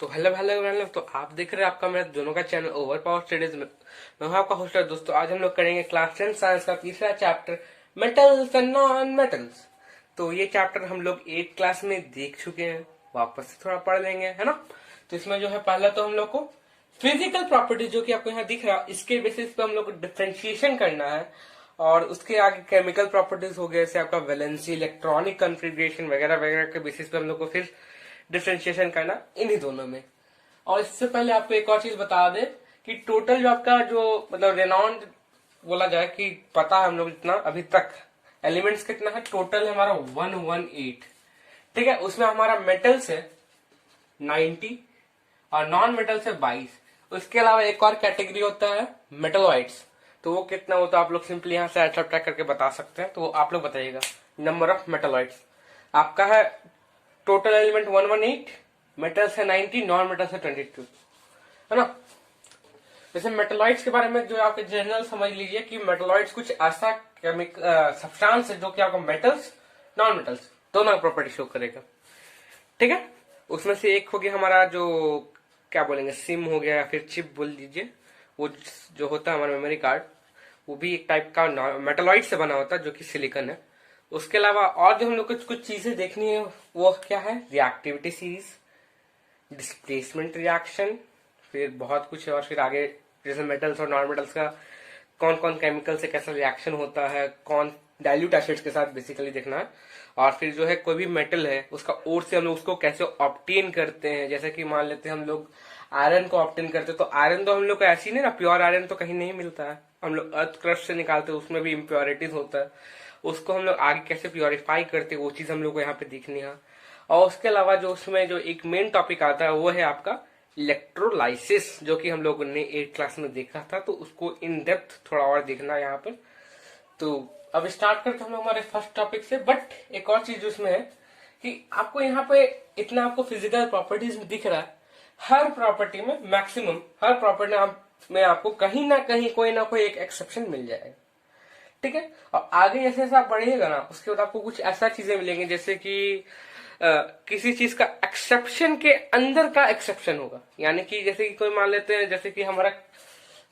तो hello hello hello. तो आप देख रहे हैं आपका मेरा दोनों का चैनल ओवर पावर स्टडीज में। मैं हूं आपका होस्टर। दोस्तों आज हम लोग करेंगे क्लास 10 साइंस का तीसरा chapter metals and non metals. तो ये चैप्टर हम लोग 8 क्लास में देख चुके हैं, वापस से थोड़ा पढ़ लेंगे, है ना। तो इसमें जो है पहला तो हम लोग को फिजिकल प्रॉपर्टीज जो कि आपको यहाँ दिख रहा है इसके बेसिस पे हम लोग को डिफ्रेंशिएशन करना है, और उसके आगे केमिकल प्रॉपर्टीज हो गए जैसे आपका वैलेंसी, इलेक्ट्रॉनिक कॉन्फ़िगरेशन वगैरह वगैरह के बेसिस पे हम लोग को फिर डिफ्रेंशिएशन करना इन्हीं दोनों में। और इससे पहले आपको एक और चीज बता दे कि टोटल जो आपका जो मतलब रेनॉन्ड बोला जाए कि पता है हम लोग इतना अभी तक एलिमेंट्स कितना है, टोटल है हमारा 118। ठीक है, उसमें हमारा मेटल्स है 90 और नॉन मेटल्स है 22। उसके अलावा एक और कैटेगरी होता है मेटलॉइड्स। तो वो कितना होता है आप लोग सिंपली यहाँ से सब्ट्रैक्ट करके बता सकते हैं। तो आप लोग बताइएगा नंबर ऑफ मेटलॉइड्स आपका है टोटल एलिमेंट 118, मेटल्स है 90, नॉन मेटल्स है 22, है ना। जैसे मेटलॉइड्स के बारे में जो आपके जनरल समझ लीजिए कि मेटलॉइड्स कुछ ऐसा केमिकल सब्सटेंस है जो कि आपको मेटल्स नॉन मेटल्स दोनों प्रॉपर्टी शो करेगा। ठीक है, उसमें से एक हो गया हमारा जो क्या बोलेंगे सिम हो गया या फिर चिप बोल दीजिए, वो जो होता है हमारा मेमोरी कार्ड, वो भी एक टाइप का मेटलॉइड से बना होता है जो कि सिलिकॉन है। उसके अलावा और जो हम लोग कुछ कुछ चीजें देखनी है वो क्या है, रिएक्टिविटी सीरीज, डिस्प्लेसमेंट रिएक्शन, फिर बहुत कुछ है। और फिर आगे जैसे मेटल्स और नॉन मेटल्स का कौन कौन केमिकल से कैसा रिएक्शन होता है, कौन डाइल्यूट एसिड्स के साथ बेसिकली देखना है। और फिर जो है कोई भी मेटल है उसका ओर से हम लोग उसको कैसे ऑब्टेन करते हैं। जैसे कि मान लेते हैं हम लोग आयरन को ऑब्टेन करते हैं, तो आयरन तो हम लोग को ऐसी नहीं ना, प्योर आयरन तो कहीं नहीं मिलता है, हम लोग अर्थ क्रस्ट से निकालते हैं, उसमें भी इम्प्योरिटीज होता है। उसको हम लोग आगे कैसे प्योरीफाई करते हैं वो चीज हम लोग को यहाँ पे देखनी है। और उसके अलावा जो उसमें जो एक मेन टॉपिक आता है वो है आपका इलेक्ट्रोलाइसिस, जो कि हम लोगों ने 8 क्लास में देखा था। तो उसको इन डेप्थ थोड़ा और देखना है यहाँ पर। तो अब स्टार्ट करते हैं हम लोग हमारे फर्स्ट टॉपिक से। बट एक और चीज उसमें है कि आपको यहाँ पे इतना आपको फिजिकल प्रॉपर्टीज में दिख रहा है, हर प्रॉपर्टी में मैक्सिमम हर प्रॉपर्टी में आपको कहीं ना कहीं कोई ना कोई एक एक्सेप्शन मिल जाएगा। ठीक है, और आगे जैसे जैसे आप बढ़िएगा ना उसके बाद आपको कुछ ऐसा चीजें मिलेंगी जैसे कि किसी चीज का एक्सेप्शन के अंदर का एक्सेप्शन होगा। यानी कि जैसे कि कोई मान लेते हैं जैसे कि हमारा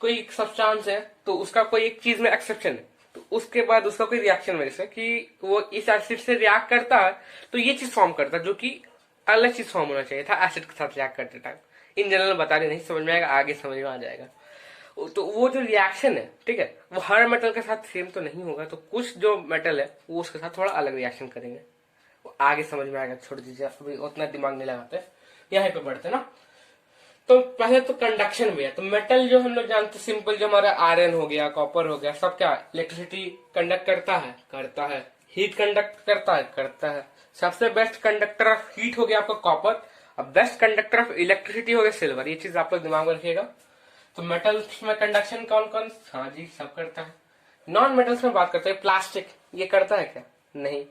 कोई सब्सटेंस है तो उसका कोई एक चीज में एक्सेप्शन है, तो उसके बाद उसका कोई रिएक्शन में जैसे कि वो इस एसिड से रिएक्ट करता है तो ये चीज फॉर्म करता है, जो कि अलग चीज फॉर्म होना चाहिए था एसिड के साथ रिएक्ट करते टाइम। इन जनरल बता रहे नहीं समझ में आएगा, आगे समझ में आ जाएगा। तो वो जो रिएक्शन है, ठीक है, वो हर मेटल के साथ सेम तो नहीं होगा। तो कुछ जो मेटल है वो उसके साथ थोड़ा अलग रिएक्शन करेंगे, वो आगे समझ में आएगा। छोड़ दीजिए, अभी उतना दिमाग नहीं लगाते, यहाँ पे बढ़ते ना। तो पहले तो कंडक्शन भी है। तो मेटल जो हम लोग जानते सिंपल, जो हमारा आयरन हो गया, कॉपर हो गया, सब क्या इलेक्ट्रिसिटी कंडक्ट करता है, करता है। हीट कंडक्ट करता है, करता है। सबसे बेस्ट कंडक्टर ऑफ हीट हो गया आपका कॉपर, और बेस्ट कंडक्टर ऑफ इलेक्ट्रिसिटी हो गया सिल्वर। ये चीज आप लोग दिमाग में रखिएगा। तो मेटल्स में कंडक्शन कौन कौन, हाँ जी सब करता है। नॉन मेटल्स में बात करते हैं, प्लास्टिक ये करता है क्या, नहीं।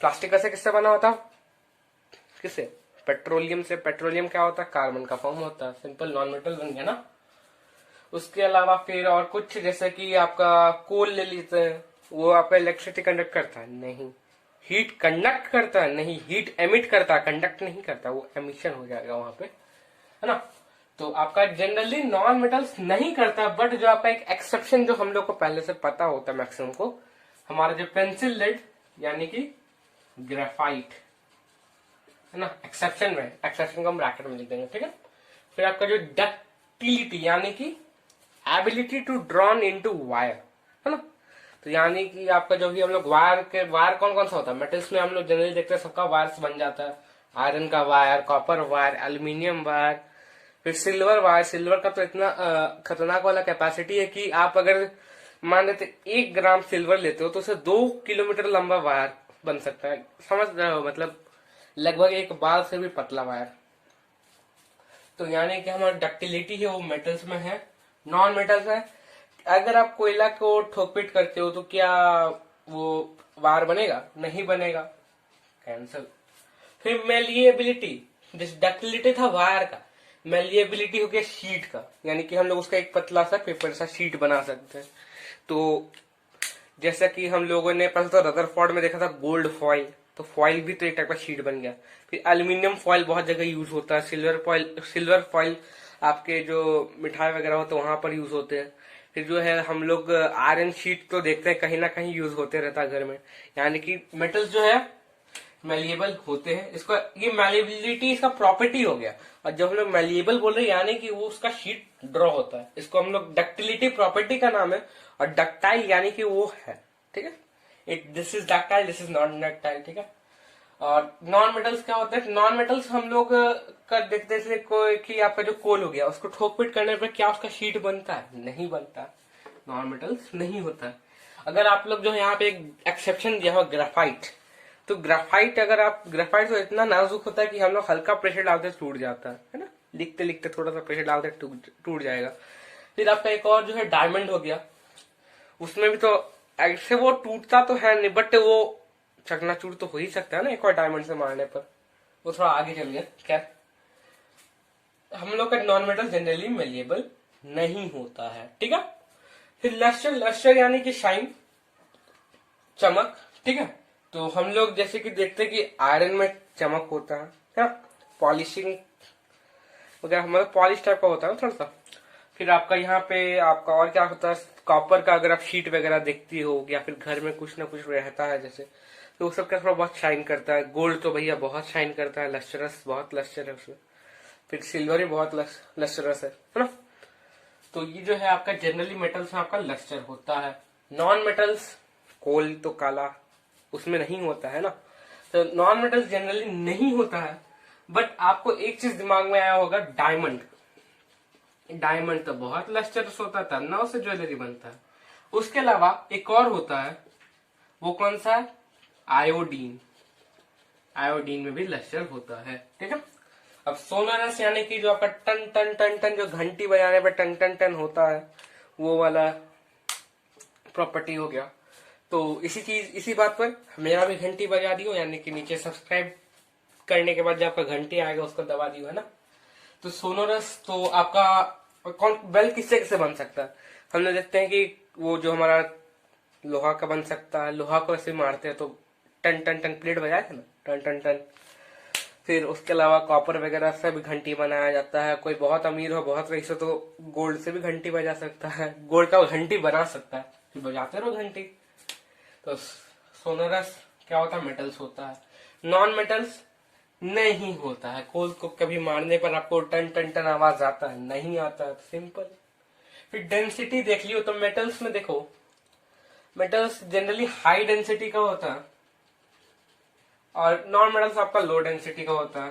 प्लास्टिक कैसे किससे बना होता है, किससे, पेट्रोलियम से। पेट्रोलियम क्या होता है, कार्बन का फॉर्म होता है, सिंपल नॉन मेटल बन गया ना। उसके अलावा फिर और कुछ जैसे कि आपका कोल ले लेते हैं, वो आपका इलेक्ट्रिसिटी कंडक्ट करता है, नहीं। हीट कंडक्ट करता है, नहीं। हीट एमिट करता है, कंडक्ट नहीं करता, वो एमिशन हो जाएगा वहां पे, है ना। तो आपका जनरली नॉन मेटल्स नहीं करता। बट जो आपका एक एक्सेप्शन जो हम लोग को पहले से पता होता है मैक्सिमम को, हमारा जो पेंसिल लेड यानी कि ग्रेफाइट, है ना, एक्सेप्शन में, एक्सेप्शन को हम ब्रैकेट में लिख देंगे। ठीक है, फिर आपका जो डक्टिलिटी यानी कि ability to drawn into wire, है ना। तो यानी कि आपका जो भी हम लोग वायर कौन कौन सा होता है मेटल्स में, हम लोग जनरली देखते हैं सबका वायर बन जाता है। आयरन का wire, copper wire, aluminium wire, फिर सिल्वर वायर। सिल्वर का तो इतना खतरनाक वाला कैपेसिटी है कि आप अगर मान लेते 1 ग्राम सिल्वर लेते हो तो उसे 2 किलोमीटर लंबा वायर बन सकता है, समझ रहे हो, मतलब लगभग एक बाल से भी पतला वायर। तो यानी कि हमारी डक्टिलिटी है वो मेटल्स में है। नॉन मेटल्स है, अगर आप कोयला को ठोक पीट करते हो तो क्या वो वायर बनेगा, नहीं बनेगा, कैंसल। फिर मेलिएबिलिटी, जिस डक्टिलिटी था वायर का, मेलिएबिलिटी हो गया शीट का, यानी कि हम लोग उसका एक पतला सा पेपर सा शीट बना सकते हैं। तो जैसा कि हम लोगों ने पहले तो रदरफोर्ड में देखा था गोल्ड फॉइल, तो फॉइल भी तो एक टाइप का शीट बन गया। फिर एल्यूमिनियम फॉइल बहुत जगह यूज होता है, सिल्वर फॉइल आपके जो मिठाई वगैरह होते हैं वहां पर यूज होते हैं। फिर जो है हम लोग आयरन शीट तो देखते हैं कहीं ना कहीं यूज होते रहता है घर में। यानी कि मेटल्स जो है मैलिएबल होते हैं, इसका ये मैलिएबिलिटी इसका प्रॉपर्टी हो गया। और जब हम लोग मैलिएबल बोल रहे हैं यानी कि वो उसका शीट ड्रॉ होता है, इसको हम लोग डक्टिलिटी प्रॉपर्टी का नाम है। और डक्टाइल यानी कि वो है, ठीक है, this is ductile, this is non ductile, ठीक है। और नॉन मेटल्स क्या होते हैं? नॉन मेटल्स हम लोग कर देखते थे कोई कि आपका जो कोल हो गया उसको ठोक पीट करने पर क्या उसका शीट बनता है? नहीं बनता, नॉन मेटल्स नहीं होता है। अगर आप लोग जो है यहाँ पे एक एक्सेप्शन दिया हुआ ग्राफाइट, तो ग्राफाइट अगर आप ग्राफाइट तो इतना नाजुक होता है कि हम लोग हल्का प्रेशर डालते टूट जाता है ना, लिखते लिखते थोड़ा सा प्रेशर डालते टूट जाएगा। फिर आपका एक और जो है डायमंड हो गया, उसमें भी तो ऐसे वो टूटता तो है नहीं बट वो चकनाचूर तो हो ही सकता है ना एक और डायमंड से मारने पर। वो थोड़ा आगे चल गया। खैर, हम लोग का नॉन मेटल जनरली मेलिएबल नहीं होता है, ठीक है। फिर लस्टर, लस्टर यानी कि शाइन, चमक, ठीक है। तो हम लोग जैसे कि देखते हैं कि आयरन में चमक होता है क्या, पॉलिशिंग वगैरह, मतलब पॉलिश टाइप का होता है थोड़ा सा। फिर आपका यहाँ पे आपका और क्या होता है, कॉपर का अगर आप शीट वगैरह देखती हो या फिर घर में कुछ ना कुछ रहता है जैसे, तो वो सब का थोड़ा बहुत शाइन करता है। गोल्ड तो भैया बहुत शाइन करता है, लस्टरस, बहुत लस्टर है उसमें। फिर सिल्वर ही बहुत लस्टरस है ना। तो ये जो है आपका जनरली मेटल्स में आपका लस्टर होता है। नॉन मेटल्स, कोल तो काला उसमें नहीं होता है ना, तो नॉन मेटल्स जनरली नहीं होता है। बट आपको एक चीज दिमाग में आया होगा, डायमंड। डायमंड तो बहुत लस्टरस होता है, तब ना उससे ज्वेलरी बनता है। उसके अलावा एक और होता है, वो कौन सा है? आयोडीन। आयोडीन में भी लस्टर होता है, ठीक है। अब सोनारस यानी कि जो आपका टन टन टन टन जो घंटी बजाने पर टन टन टन होता है, वो वाला प्रॉपर्टी हो गया। तो इसी बात पर मेरा भी घंटी बजा दियो, यानी कि नीचे सब्सक्राइब करने के बाद जो आपका घंटी आएगा उसको दबा दियो, है ना। तो सोनोरस तो आपका कौन बेल किससे किससे बन सकता है? हम लोग देखते हैं कि वो जो हमारा लोहा का बन सकता है, लोहा को ऐसे मारते हैं तो टन टन टन, प्लेट बजाए थे ना, टन टन टन। फिर उसके अलावा कॉपर वगैरह से भी घंटी बनाया जाता है। कोई बहुत अमीर हो, बहुत रईस हो तो गोल्ड से भी घंटी बजा सकता है, गोल्ड का घंटी बना सकता है, फिर बजाते रहो घंटी। तो सोनोरस क्या होता है? मेटल्स होता है। नॉन मेटल्स नहीं होता है। कोल को कभी मारने पर आपको टन टन टन आवाज आता है? नहीं आता है, सिंपल। फिर डेंसिटी देख लियो तो मेटल्स में देखो, मेटल्स जनरली हाई डेंसिटी का होता है और नॉन मेटल्स आपका लो डेंसिटी का होता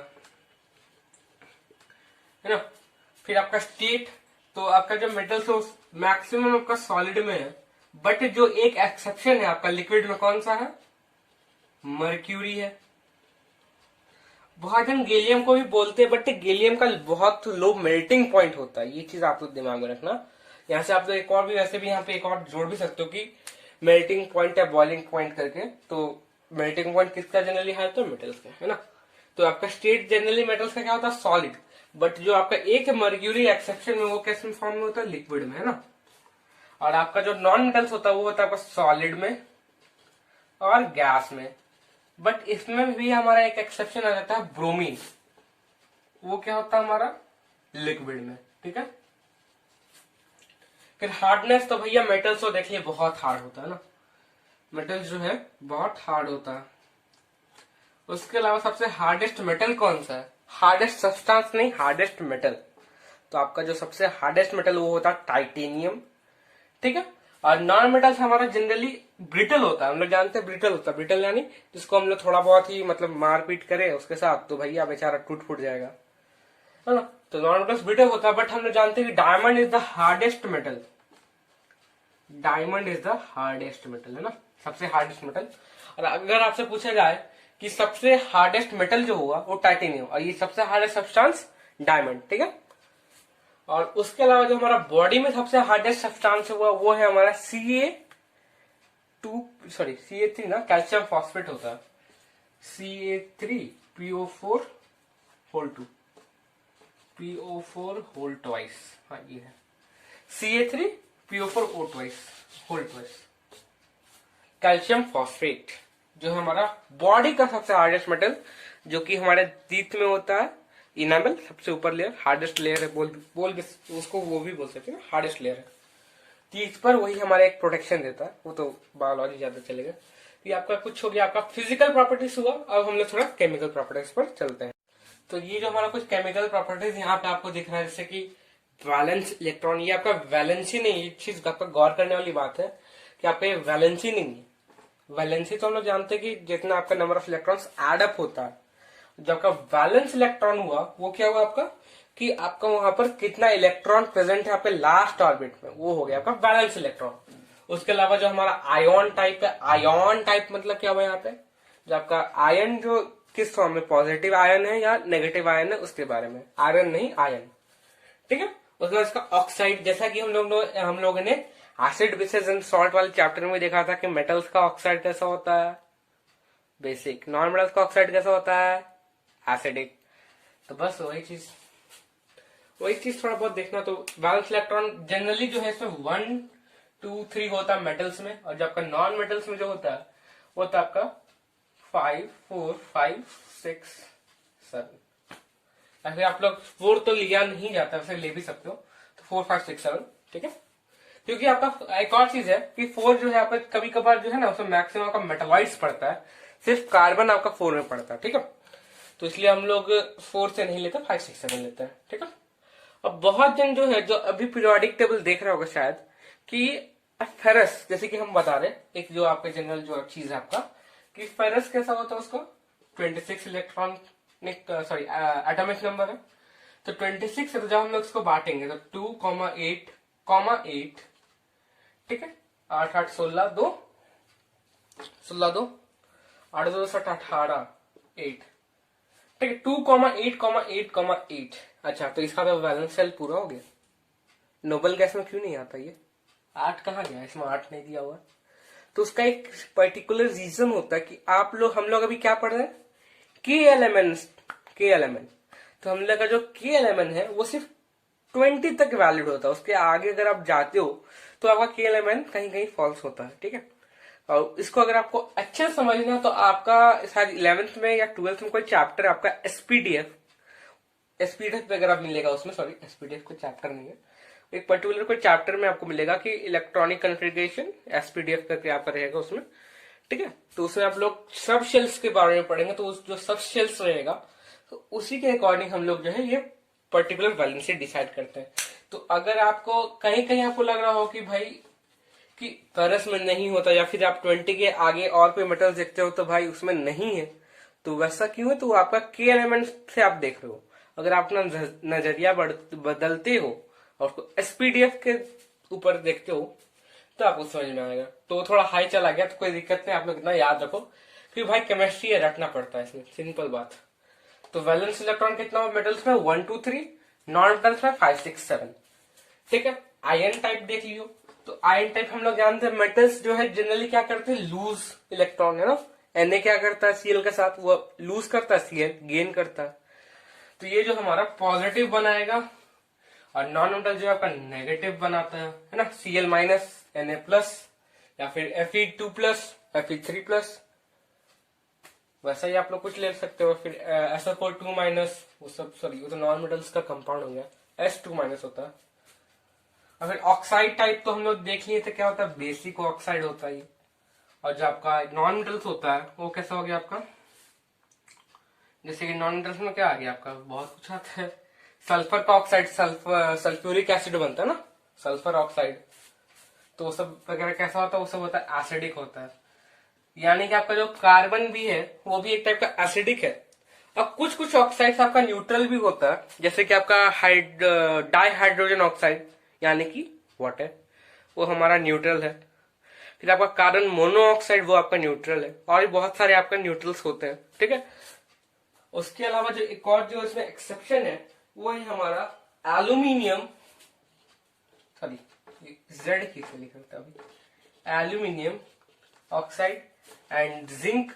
है ना। फिर आपका स्टेट, तो आपका जो मेटल्स है मैक्सिमम आपका सॉलिड में है, बट जो एक एक्सेप्शन है आपका लिक्विड में, कौन सा है? मर्क्यूरी है। बहुत जन गैलियम को भी बोलते हैं, बट गैलियम का बहुत लो मेल्टिंग पॉइंट होता है, ये चीज आप लोग दिमाग में रखना। यहाँ से आप लोग एक और भी, वैसे भी यहाँ पे एक और जोड़ भी सकते हो कि मेल्टिंग पॉइंट या बॉइलिंग पॉइंट करके। तो मेल्टिंग पॉइंट किसका जनरली है? तो मेटल्स का, है ना। तो आपका स्टेट जनरली मेटल्स का क्या होता है? सॉलिड। बट जो आपका एक मर्क्यूरी एक्सेप्शन में, वो कैसे फॉर्म में होता है? लिक्विड में, है ना। और आपका जो नॉन मेटल्स होता है वो होता है आपका सॉलिड में और गैस में। बट इसमें भी हमारा एक एक्सेप्शन आ जाता है, ब्रोमीन। वो क्या होता है हमारा? लिक्विड में, ठीक है। फिर हार्डनेस, तो भैया मेटल्स तो देखिए बहुत हार्ड होता है ना, मेटल जो है बहुत हार्ड होता है। उसके अलावा सबसे हार्डेस्ट मेटल कौन सा है? हार्डेस्ट सब्सटेंस नहीं, हार्डेस्ट मेटल। तो आपका जो सबसे हार्डेस्ट मेटल वो होता है टाइटेनियम, ठीक है। और नॉन मेटल्स हमारा जनरली ब्रिटल होता है, हम लोग जानते हैं ब्रिटल होता है। ब्रिटल यानी जिसको हम लोग थोड़ा बहुत ही मतलब मारपीट करें उसके साथ तो भैया बेचारा टूट फूट जाएगा, है ना। तो नॉन मेटल्स ब्रिटल होता है। बट हम लोग जानते हैं कि diamond is the hardest metal. Diamond is the hardest metal, है ना, सबसे हार्डेस्ट मेटल। और अगर आपसे पूछा जाए कि सबसे हार्डेस्ट मेटल जो हुआ वो टाइटेनियम, और ये सबसे हार्डेस्ट सब्सटेंस डायमंड, ठीक है। और उसके अलावा जो हमारा बॉडी में सबसे हार्डेस्ट सब्सटेंस हुआ वो है हमारा Ca3 ना, कैल्शियम फॉस्फेट होता है, Ca3PO4 whole 2, PO4 whole twice, हाँ ये है Ca3PO4 whole twice, calcium phosphate, जो हमारा बॉडी का सबसे हार्डेस्ट मेटल, जो कि हमारे टीथ में होता है, इनामल सबसे ऊपर लेयर, हार्डेस्ट लेयर है, बोल भी उसको वो भी बोल सकते हैं, हार्डेस्ट लेयर है टीथ पर, वही हमारा एक प्रोटेक्शन देता है। वो तो बायोलॉजी ज्यादा चलेगा। ये आपका कुछ हो गया आपका फिजिकल प्रॉपर्टीज हुआ। अब हम लोग थोड़ा केमिकल प्रॉपर्टीज पर चलते हैं। तो ये जो हमारा कुछ केमिकल प्रॉपर्टीज यहाँ पे आपको दिख रहा है, जैसे कि वैलेंस इलेक्ट्रॉन, ये आपका वैलेंसी नहीं, ये चीज आपका गौर करने वाली बात है कि आपका ये वैलेंसी नहीं है। वैलेंसी तो हम लोग जानते हैं कि जितना आपका number of electrons add up होता है, जो आपका वैलेंस इलेक्ट्रॉन हुआ वो क्या हुआ आपका, कि आपका वहां पर कितना इलेक्ट्रॉन प्रेजेंट है आपके लास्ट ऑर्बिट में, वो हो गया आपका वैलेंस इलेक्ट्रॉन। उसके अलावा जो हमारा आयोन टाइप है, आयोन टाइप मतलब क्या हुआ यहाँ पे, जो आपका आयन जो किस फॉर्म में, पॉजिटिव आयन है या नेगेटिव आयन है, उसके बारे में, आयरन नहीं आयन, ठीक है। उसके बाद इसका ऑक्साइड, जैसा कि हम लोगों ने एसिड बेसिस एंड सॉल्ट वाले चैप्टर में देखा था कि मेटल्स का ऑक्साइड कैसा होता है, बेसिक, नॉन मेटल्स का ऑक्साइड कैसा होता है, एसिडिक। तो बस वही चीज थोड़ा बहुत देखना। तो वैलेंस इलेक्ट्रॉन जनरली जो है इसमें 1 2 3 होता है मेटल्स में, और जो आपका नॉन मेटल्स में जो होता है वो होता है आपका 5 4 5 6 7। ऐसे आप लोग 4 तो लिया नहीं जाता, वैसे ले भी सकते हो, तो 4 5 6 7, ठीक है। क्योंकि आपका एक और चीज है कि 4 जो है आपका कभी कभार जो है ना उसमें मैक्सिमम आपका मेटालॉइड्स पड़ता है, सिर्फ कार्बन आपका 4 में पड़ता है, ठीक है। तो इसलिए हम लोग 4 से नहीं लेते, 5 6 7 लेते हैं, ठीक है। अब बहुत जन जो है, जो अभी पीरियोडिक टेबल देख रहा होगा शायद, कि फेरस, जैसे कि हम बता रहे एक जो आपके जनरल जो चीज है आपका, कि फेरस कैसा होता है, उसको 26 इलेक्ट्रॉनिक सॉरी एटॉमिक नंबर है। तो 26 है, तो जब हम लोग इसको बांटेंगे तो 2,8,8, ठीक है, 8 8 16 2 16 2 8 2 7 18 8, ठीक है, 2,8,8,8। अच्छा, तो इसका तो वैलेंस शेल पूरा हो गया। नोबल गैस में क्यों नहीं आता ये 8 कहाँ गया, इसमें 8 नहीं दिया हुआ। तो उसका एक पर्टिकुलर रीजन होता है कि हम लोग अभी क्या पढ़ रहे हैं, के एलिमेंट। तो हम लोग का जो के एलिमेंट है वो सिर्फ 20 तक वैलिड होता है, उसके आगे अगर आप जाते हो तो आपका के एलिमेंट कहीं कहीं फॉल्स होता है, ठीक है। और इसको अगर आपको अच्छे से समझना तो आपका शायद 11th में या 12th में कोई चैप्टर आपका एसपीडीएफ पे अगर आप मिलेगा उसमें, सॉरी एसपीडीएफ कोई चैप्टर नहीं है, एक पर्टिकुलर कोई चैप्टर में आपको मिलेगा कि इलेक्ट्रॉनिक कॉन्फ़िगरेशन, एसपीडीएफ करके आपका रहेगा उसमें, ठीक है। तो उसमें आप लोग सब शेल्स के बारे में पढ़ेंगे, तो जो सब शेल्स रहेगा तो उसी के अकॉर्डिंग हम लोग जो है ये पर्टिकुलर वैलेंसी डिसाइड करते हैं। तो अगर आपको कहीं कहीं आपको लग रहा हो कि भाई कि फेरस में नहीं होता, या फिर आप 20 के आगे और कोई मेटल देखते हो तो भाई उसमें नहीं है, तो वैसा क्यों है, तो आपका के एलिमेंट से आप देख रहे हो। अगर आप अपना नजरिया बदलते हो और उसको एसपीडीएफ के ऊपर देखते हो तो आपको समझ में आएगा। तो थोड़ा हाई चला गया तो कोई दिक्कत नहीं, आप लोग इतना याद रखो कि भाई केमिस्ट्री है, रटना पड़ता है इसमें, सिंपल बात। तो वैलेंस इलेक्ट्रॉन कितना मेटल्स में 1 2 3, नॉन मेटल्स में 5 6 7, ठीक है। आयन टाइप देख लियो। तो आयन टाइप हम लोग जानते हैं मेटल्स जो है जनरली क्या करते हैं, लूज इलेक्ट्रॉन, है ना। Na क्या करता है सीएल के साथ, वो लूज करता है, सीएल गेन करता है। तो ये जो हमारा पॉजिटिव बनाएगा, और नॉन मेटल जो आपका नेगेटिव बनाता है ना, सीएल माइनस Na प्लस, या फिर Fe2 प्लस Fe3 प्लस, वैसा ही आप लोग कुछ ले सकते हो। फिर SO4 2 माइनस, वो सब सॉरी वो तो नॉन मेटल्स का कंपाउंड हो गया, S2 माइनस होता है। और फिर ऑक्साइड टाइप तो हम लोग देख लिए थे क्या होता है, बेसिक ऑक्साइड होता है। और जो आपका नॉन मेटल्स होता है वो कैसा हो गया आपका, जैसे कि नॉन मेटल्स में क्या आ गया आपका, बहुत कुछ आता है। सल्फर का ऑक्साइड, सल्फ्यूरिक एसिड बनता है ना, सल्फर ऑक्साइड, तो वो सब वगैरह कैसा होता है, वो सब होता है एसिडिक होता है। यानी कि आपका जो कार्बन भी है वो भी एक टाइप का एसिडिक है। अब कुछ कुछ ऑक्साइड्स आपका न्यूट्रल भी होता है, जैसे कि आपका डाई हाइड्रोजन ऑक्साइड यानी कि वाटर, वो हमारा न्यूट्रल है। फिर आपका कार्बन मोनोऑक्साइड, वो आपका न्यूट्रल है। और भी बहुत सारे आपका न्यूट्रल्स होते हैं, ठीक है। उसके अलावा जो एक और जो इसमें एक्सेप्शन है वो है हमारा एल्यूमिनियम, सॉरी जेड की से लिखा अभी, aluminium oxide and zinc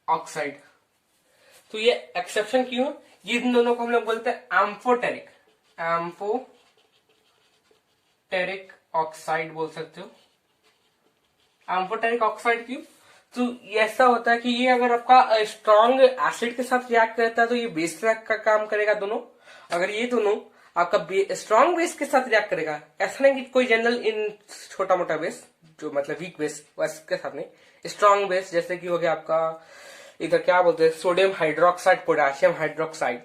oxide. तो ये एक्सेप्शन क्यों, ये इन दोनों को हम लोग बोलते हैं एम्फोटेरिक, एम्फोटेरिक ऑक्साइड बोल सकते हो। एम्फोटेरिक ऑक्साइड क्यों, तो ये ऐसा होता है कि ये अगर आपका स्ट्रॉन्ग एसिड के साथ रिएक्ट करता है तो ये बेस का काम करेगा दोनों। अगर ये दोनों आपका स्ट्रॉन्ग बेस के साथ रिएक्ट करेगा, ऐसा नहीं कि कोई जनरल इन छोटा मोटा बेस जो मतलब वीक बेस उसके साथ नहीं, स्ट्रॉन्ग बेस जैसे कि हो गया आपका इधर क्या बोलते हैं सोडियम हाइड्रोक्साइड, पोटेशियम हाइड्रोक्साइड,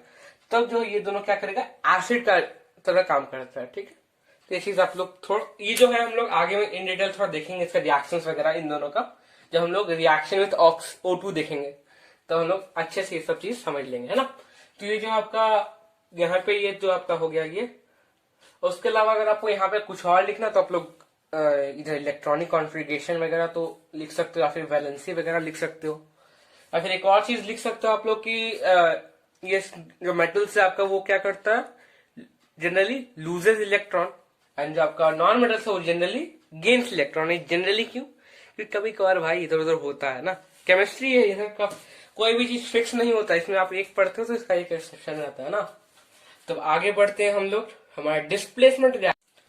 तब जो ये दोनों क्या करेगा एसिड का तरह काम करता है। ठीक है, तो ये चीज आप लोग थोड़ा, ये जो है हम लोग आगे में इन डिटेल थोड़ा देखेंगे इसका रिएक्शंस वगैरह इन दोनों का। जब हम लोग रिएक्शन विथ O2 देखेंगे तो हम लोग अच्छे से ये सब चीज समझ लेंगे, है ना। तो ये जो आपका यहाँ पे ये जो आपका हो गया ये, उसके अलावा अगर आपको यहाँ पे कुछ और लिखना तो आप लोग इधर इलेक्ट्रॉनिक कॉन्फ़िगरेशन वगैरह तो लिख सकते हो, या फिर वैलेंसी वगैरह लिख सकते हो, या फिर एक और चीज लिख सकते हो आप लोग की ये जो मेटल से आपका वो क्या करता है, जनरली लूजेस इलेक्ट्रॉन, एंड जो आपका नॉन मेटल से वो जनरली गेन्स इलेक्ट्रॉन। जनरली क्यों? क्योंकि कभी कभार भाई इधर उधर होता है ना, केमिस्ट्री है इधर का, कोई भी चीज फिक्स नहीं होता, इसमें आप एक पढ़ते हो तो इसका एक एक्सेप्शन रहता है ना। तब आगे बढ़ते हैं हम लोग हमारा डिस्प्लेसमेंट रिएक्शन।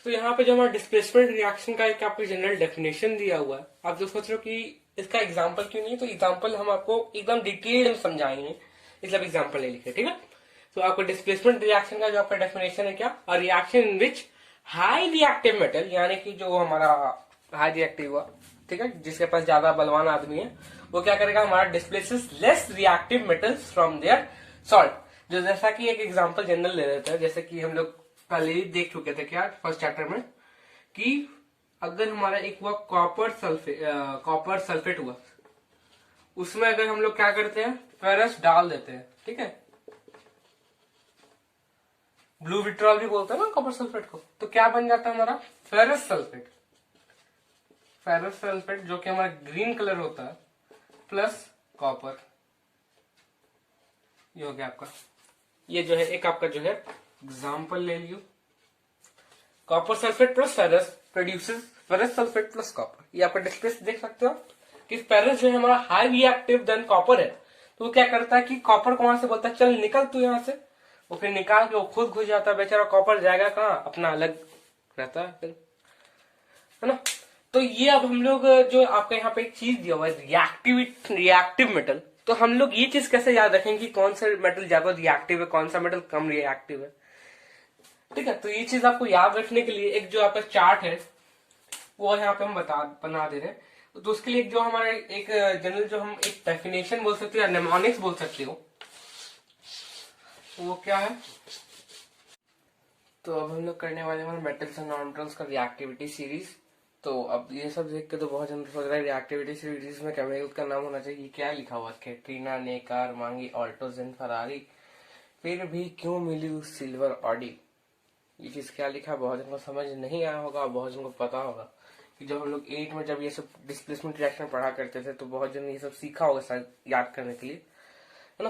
तो यहाँ पे जो हमारा डिस्प्लेसमेंट रिएक्शन का एक आपको जनरल डेफिनेशन दिया हुआ है, आप जो सोच रहे हो कि इसका एग्जाम्पल क्यों नहीं है, तो एग्जाम्पल हम आपको एकदम डिटेल में समझाएंगे, इसलिए एग्जाम्पल ले लिखे। ठीक है, तो आपको डिस्प्लेसमेंट रिएक्शन का जो आपका डेफिनेशन है क्या, a reaction in which high reactive metal, यानी कि जो हमारा हाई रिएक्टिव हुआ, ठीक है, जिसके पास ज्यादा बलवान आदमी है, वो क्या करेगा, हमारा displaces less reactive metals from their salt. जो जैसा कि एक एग्जांपल जनरल ले लेते हैं, जैसे कि हम लोग पहले ही देख चुके थे क्या फर्स्ट चैप्टर में, कि अगर हमारा एक हुआ कॉपर सल्फेट हुआ, उसमें अगर हम लोग क्या करते हैं, फेरस डाल देते हैं, ठीक है, ब्लू विट्रॉल भी बोलते हैं ना कॉपर सल्फेट को, तो क्या बन जाता है हमारा फेरस सल्फेट। फेरस सल्फेट जो कि हमारा ग्रीन कलर होता है, प्लस कॉपर, ये हो गया आपका। ये जो है एक आपका जो है एग्जाम्पल ले लियो, copper sulphate plus ferrous produces ferrous sulphate plus copper. ये आपका डिस्प्लेस देख सकते हो कि फेरस जो है हमारा हाई रिएक्टिव देन कॉपर है, तो वो क्या करता है कि कॉपर को वहां से बोलता है चल निकल तू यहाँ से, वो फिर निकाल के वो खुद घुस जाता है, बेचारा कॉपर जाएगा कहाँ, अपना अलग रहता है फिर, है ना। तो ये अब हम लोग जो आपका यहाँ पे एक चीज दिया हुआ है रिएक्टिव मेटल, तो हम लोग ये चीज कैसे याद रखेंगे कि कौन सा मेटल ज्यादा रिएक्टिव है, कौन सा मेटल कम रिएक्टिव है। ठीक है, तो ये चीज आपको याद रखने के लिए एक जो आपका चार्ट है वो यहाँ पे हम बना दे रहे हैं। तो उसके लिए जो हमारा एक जनरल जो हम एक डेफिनेशन बोल सकते हो या नेमोनिक्स बोल सकते हो, वो क्या है, तो अब हम लोग करने वाले हैं मेटल्स एंड नॉन मेटल्स का रिएक्टिविटी सीरीज। तो अब ये सब देख के तो बहुत जन सोच रहा है रिएक्टिविटी सीरीज में केमिकल का नाम होना चाहिए, क्या लिखा हुआ है, कैटरीना, नेकार, मांगी, ऑल्टोजेन, फरारी, फिर भी क्यों मिली उस सिल्वर ऑडी। ये चीज क्या लिखा है बहुत जन को समझ नहीं आया होगा और बहुत जन को पता होगा कि जब हम लोग 8 में जब ये सब डिस्प्लेसमेंट रिएक्शन पढ़ा करते थे तो बहुत जन ये सब सीखा होगा शायद याद करने के लिए, है ना।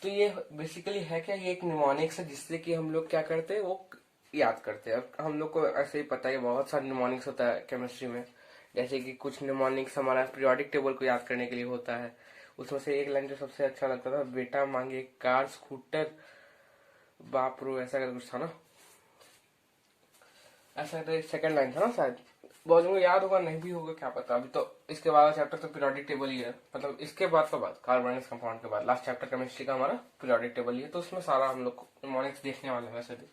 तो ये बेसिकली है क्या, ये एक निमोनिक्स है जिससे कि हम लोग क्या करते हैं वो याद करते हैं। अब हम लोग को ऐसे ही पता है बहुत सारे निमोनिक्स होता है केमिस्ट्री में, जैसे कि कुछ निमोनिक्स हमारा पीरियोडिक टेबल को याद करने के लिए होता है। उसमें से एक लाइन जो सबसे अच्छा लगता था, बेटा मांगे कार स्कूटर बापरू, ऐसा कर कुछ था ना, ऐसा सेकंड लाइन था ना शायद, बहुत लोगों को याद होगा नहीं भी होगा क्या पता। अभी तो इसके बाद चैप्टर तो पीरियोडिक टेबल ही है, मतलब इसके बाद तो बात कार्बोनिक कंपाउंड के बाद लास्ट चैप्टर केमिस्ट्री का हमारा पीरियोडिक टेबल ही है, तो उसमें सारा हम लोग निमोनिक्स देखने वाले हैं वैसे भी।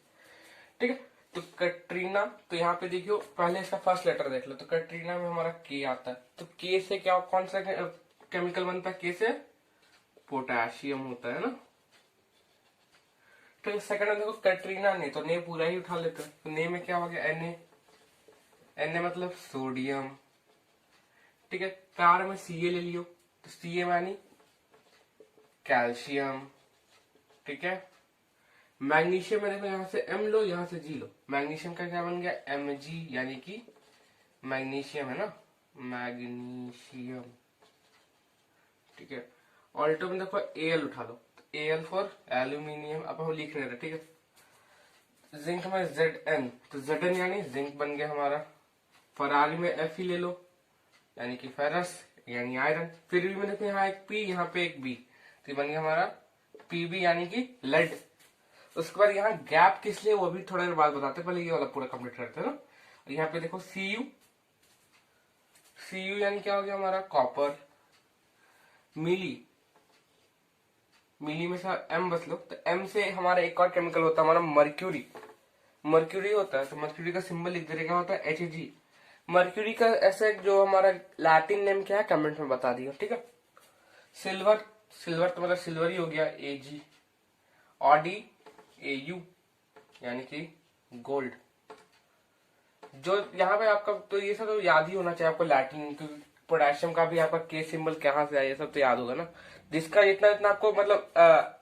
ठीक है, तो कैटरीना, तो यहाँ पे देखियो पहले इसका फर्स्ट लेटर देख लो, तो कैटरीना में हमारा के आता है, तो के से क्या कौन सा केमिकल बनता है, के से पोटेशियम होता है ना। तो सेकंड देखो कैटरीना ने, तो ने पूरा ही उठा लेते हैं, तो ने में क्या हो गया Na, Na मतलब सोडियम। ठीक है, कार में Ca ले लियो, तो Ca मानी कैल्शियम। ठीक है, मैग्नीशियम में देखो यहाँ से M लो, यहाँ से G लो, मैग्नीशियम का क्या बन गया Mg, यानी कि मैग्नीशियम है ना, मैग्नीशियम। ठीक है, ऑल्टो में देखो Al उठा लो, Al फॉर एल्यूमिनियम, अब हम लिख रहे थे। ठीक है, जिंक में Zn, तो Zn यानी जिंक बन गया हमारा। फरारी में F ही ले लो, यानी कि फेरस यानी आयरन। फिर भी मैंने यहाँ एक P, यहाँ पे एक B, तो बन गया हमारा Pb यानी कि लेड। उसके बाद यहाँ गैप किस लिए वो भी थोड़ा देर बाद बताते, पहले ये वाला पूरा कंप्लीट करते हैं ना। यहाँ पे देखो Cu यानी क्या हो गया हमारा कॉपर। मिली, मिली में से M बच लो, तो M से हमारा एक और केमिकल होता है हमारा मर्क्यूरी। मर्क्यूरी होता है तो मर्क्यूरी का सिंबल लिख दे, क्या होता है Hg। मर्क्यूरी का ऐसे जो हमारा लैटिन नेम क्या है कमेंट में बता दियो, ठीक है। सिल्वर, सिल्वर तो मतलब सिल्वर ही हो गया Ag। ऑडी Au यानी कि गोल्ड। जो यहाँ पे आपका तो ये सब तो याद ही होना चाहिए आपको लैटिन, क्योंकि पोटेशियम का भी आपका के सिंबल कहाँ से आया ये सब तो याद होगा ना। जिसका इतना इतना आपको मतलब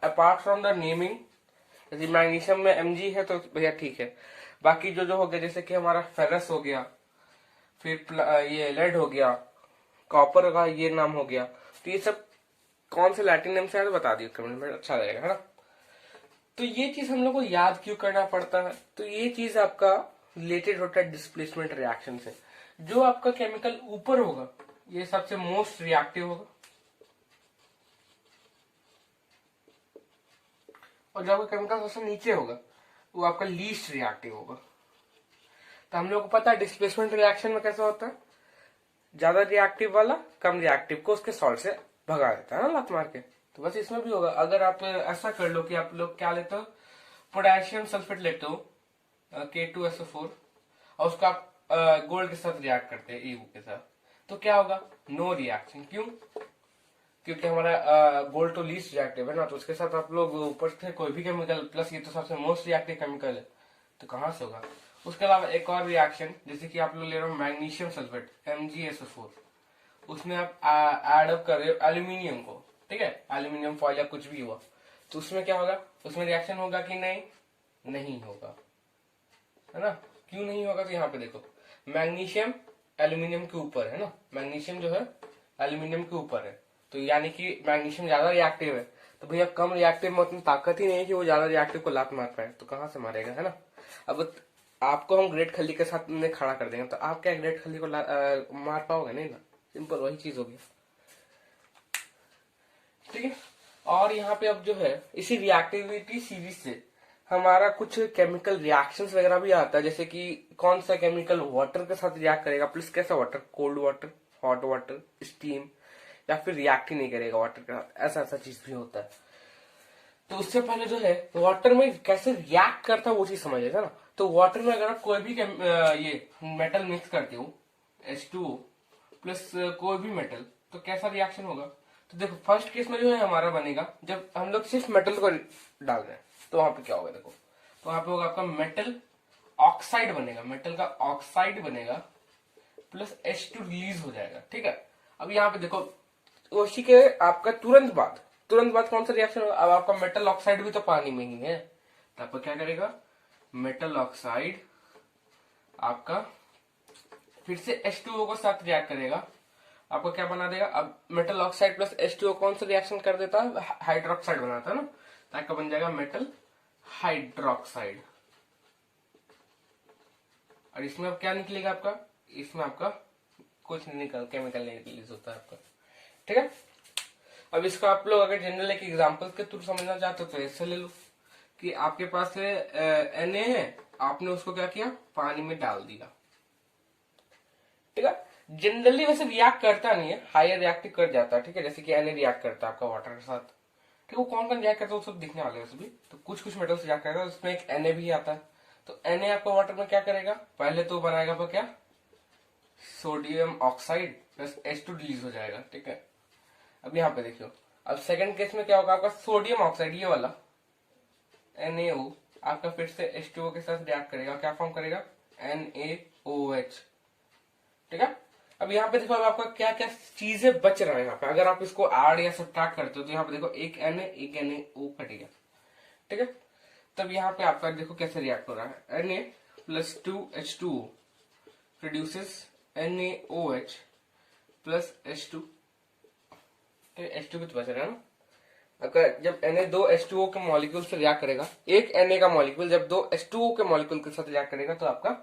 अपार्ट फ्रॉम द नेमिंग, जैसे मैग्नीशियम में Mg है तो भैया ठीक है। बाकी जो जो हो गया जैसे कि हमारा फेरस हो गया, फिर ये लेड हो गया, कॉपर का ये नाम हो गया, तो ये सब कौन से लैटिन नेम से है तो बता दियो कमेंट में, अच्छा रहेगा है ना। तो ये चीज हम लोग को याद क्यों करना पड़ता है, तो ये चीज आपका रिलेटेड होता है डिस्प्लेसमेंट रिएक्शन से। जो आपका केमिकल ऊपर होगा ये सबसे मोस्ट रिएक्टिव होगा, और जो आपका केमिकल सबसे नीचे होगा वो आपका लीस्ट रिएक्टिव होगा। तो हम लोग को पता है डिस्प्लेसमेंट रिएक्शन में कैसा होता है, ज्यादा रिएक्टिव वाला कम रिएक्टिव को उसके सॉल्ट से भगा देता है ना लात मार के। तो बस इसमें भी होगा। अगर आप ऐसा कर लो कि आप लोग क्या लेते हो, पोटेशियम सल्फेट लेते हो K2SO4 और उसका आप गोल्ड के साथ रिएक्ट करते हैं EU के साथ, तो क्या होगा, नो रिएक्शन। क्यों, क्योंकि हमारा गोल्ड तो लीस्ट रिएक्टिव है ना, तो उसके साथ आप लोग ऊपर से कोई भी केमिकल प्लस ये तो सबसे मोस्ट रिएक्टिव केमिकल है, तो कहां से होगा। उसके अलावा एक और रिएक्शन जैसे कि आप लोग ले रहे हो मैग्नीशियम सल्फेट MgSO4, उसमें आप ऐड अप कर रहे हो एल्यूमिनियम को, ठीक है, एल्यूमिनियम फॉइल या कुछ भी हुआ, तो उसमें क्या होगा, उसमें रिएक्शन होगा कि नहीं, नहीं होगा, है ना। क्यों नहीं होगा, तो यहाँ पे देखो मैग्नीशियम एल्यूमिनियम के ऊपर है ना, मैग्नीशियम जो है एल्यूमिनियम के ऊपर है, तो यानी कि मैग्नीशियम ज्यादा रिएक्टिव है, तो भैया कम रिएक्टिव में उतनी ताकत ही नहीं है कि वो ज्यादा रिएक्टिव को लात मार पाए, तो कहां से मारेगा, है ना। अब आपको हम ग्रेट खली के साथ में खड़ा कर देंगे तो आप क्या ग्रेट खली को मार पाओगे, नहीं ना, सिंपल वही चीज होगी, ठीक है। और यहाँ पे अब जो है इसी रिएक्टिविटी सीरीज से हमारा कुछ केमिकल रिएक्शंस वगैरह भी आता है, जैसे कि कौन सा केमिकल वाटर के साथ रिएक्ट करेगा, प्लस कैसा water, cold water, hot water, steam, या फिर रिएक्ट ही नहीं करेगा वाटर के साथ, ऐसा ऐसा चीज भी होता है। तो उससे पहले जो है वाटर में कैसे रिएक्ट करता है वो चीज समझ लेते ना। तो वाटर में अगर आप कोई भी ये मेटल मिक्स करते हो H2O प्लस कोई भी मेटल, तो कैसा रिएक्शन होगा, तो देखो फर्स्ट केस में जो है हमारा बनेगा जब हम लोग सिर्फ मेटल को डाल रहे हैं, तो वहां पे क्या होगा, देखो तो वहां पे होगा आपका मेटल ऑक्साइड बनेगा, मेटल का ऑक्साइड बनेगा प्लस H2 रिलीज हो जाएगा, ठीक है। अब यहाँ पे देखो उसी के आपका तुरंत बाद कौन सा रिएक्शन होगा, अब आपका मेटल ऑक्साइड भी तो पानी में ही है, तो आपका क्या करेगा, मेटल ऑक्साइड आपका फिर से H2O के साथ रिएक्ट करेगा, आपको क्या बना देगा, अब मेटल ऑक्साइड प्लस H2O कौन सा रिएक्शन कर देता है, हाइड्रोक्साइड बनाता है ना, तो आपका बन जाएगा मेटल हाइड्रोक्साइड। और इसमें अब क्या निकलेगा आपका, इसमें आपका कुछ नहीं निकल, केमिकल नहीं रिलीज होता है आपका, ठीक है। अब इसको आप लोग अगर जनरल एक एग्जांपल के थ्रू समझना चाहते हो तो ऐसे ले लो कि आपके पास Na है, आपने उसको क्या किया, पानी में डाल दिया, ठीक है। जनरली वैसे रिएक्ट करता नहीं है, हायर रिएक्टिव कर जाता है, ठीक है, जैसे कि Na रिएक्ट करता है आपका वाटर के साथ, ठीक है। वो कौन कौन रिएक्ट करता है वो सब दिखने वाले हैं भी, तो कुछ कुछ मेटल्स रिएक्ट करता है, उसमें एक Na भी आता है, तो Na आपका वाटर में क्या करेगा, पहले तो बनाएगा आपका क्या, sodium oxide plus H2 release हो जाएगा, ठीक है। अब यहाँ पे देखियो, अब सेकंड केस में क्या होगा, आपका सोडियम ऑक्साइड ये वाला NaO आपका फिर से H2O के साथ रिएक्ट करेगा, क्या फॉर्म करेगा, NaOH, ठीक है। अब यहाँ पे देखो अब आपका क्या क्या चीजें बच रहा है यहाँ पे, अगर आप इसको ऐड या सब्ट्रैक्ट करते हो तो यहाँ पे देखो एक Na एक NaO कटेगा, ठीक है। तब यहाँ पे आपका देखो कैसे रिएक्ट हो रहा है, Na plus 2H2O produces NaOH plus H2, H2 भी तो बच रहा है ना। अगर जब Na दो H2O के मॉलिक्यूल से रिएक्ट करेगा, एक Na का मॉलिक्यूल जब दो H2O के मॉलिक्यूल के साथ रिएक्ट करेगा तो आपका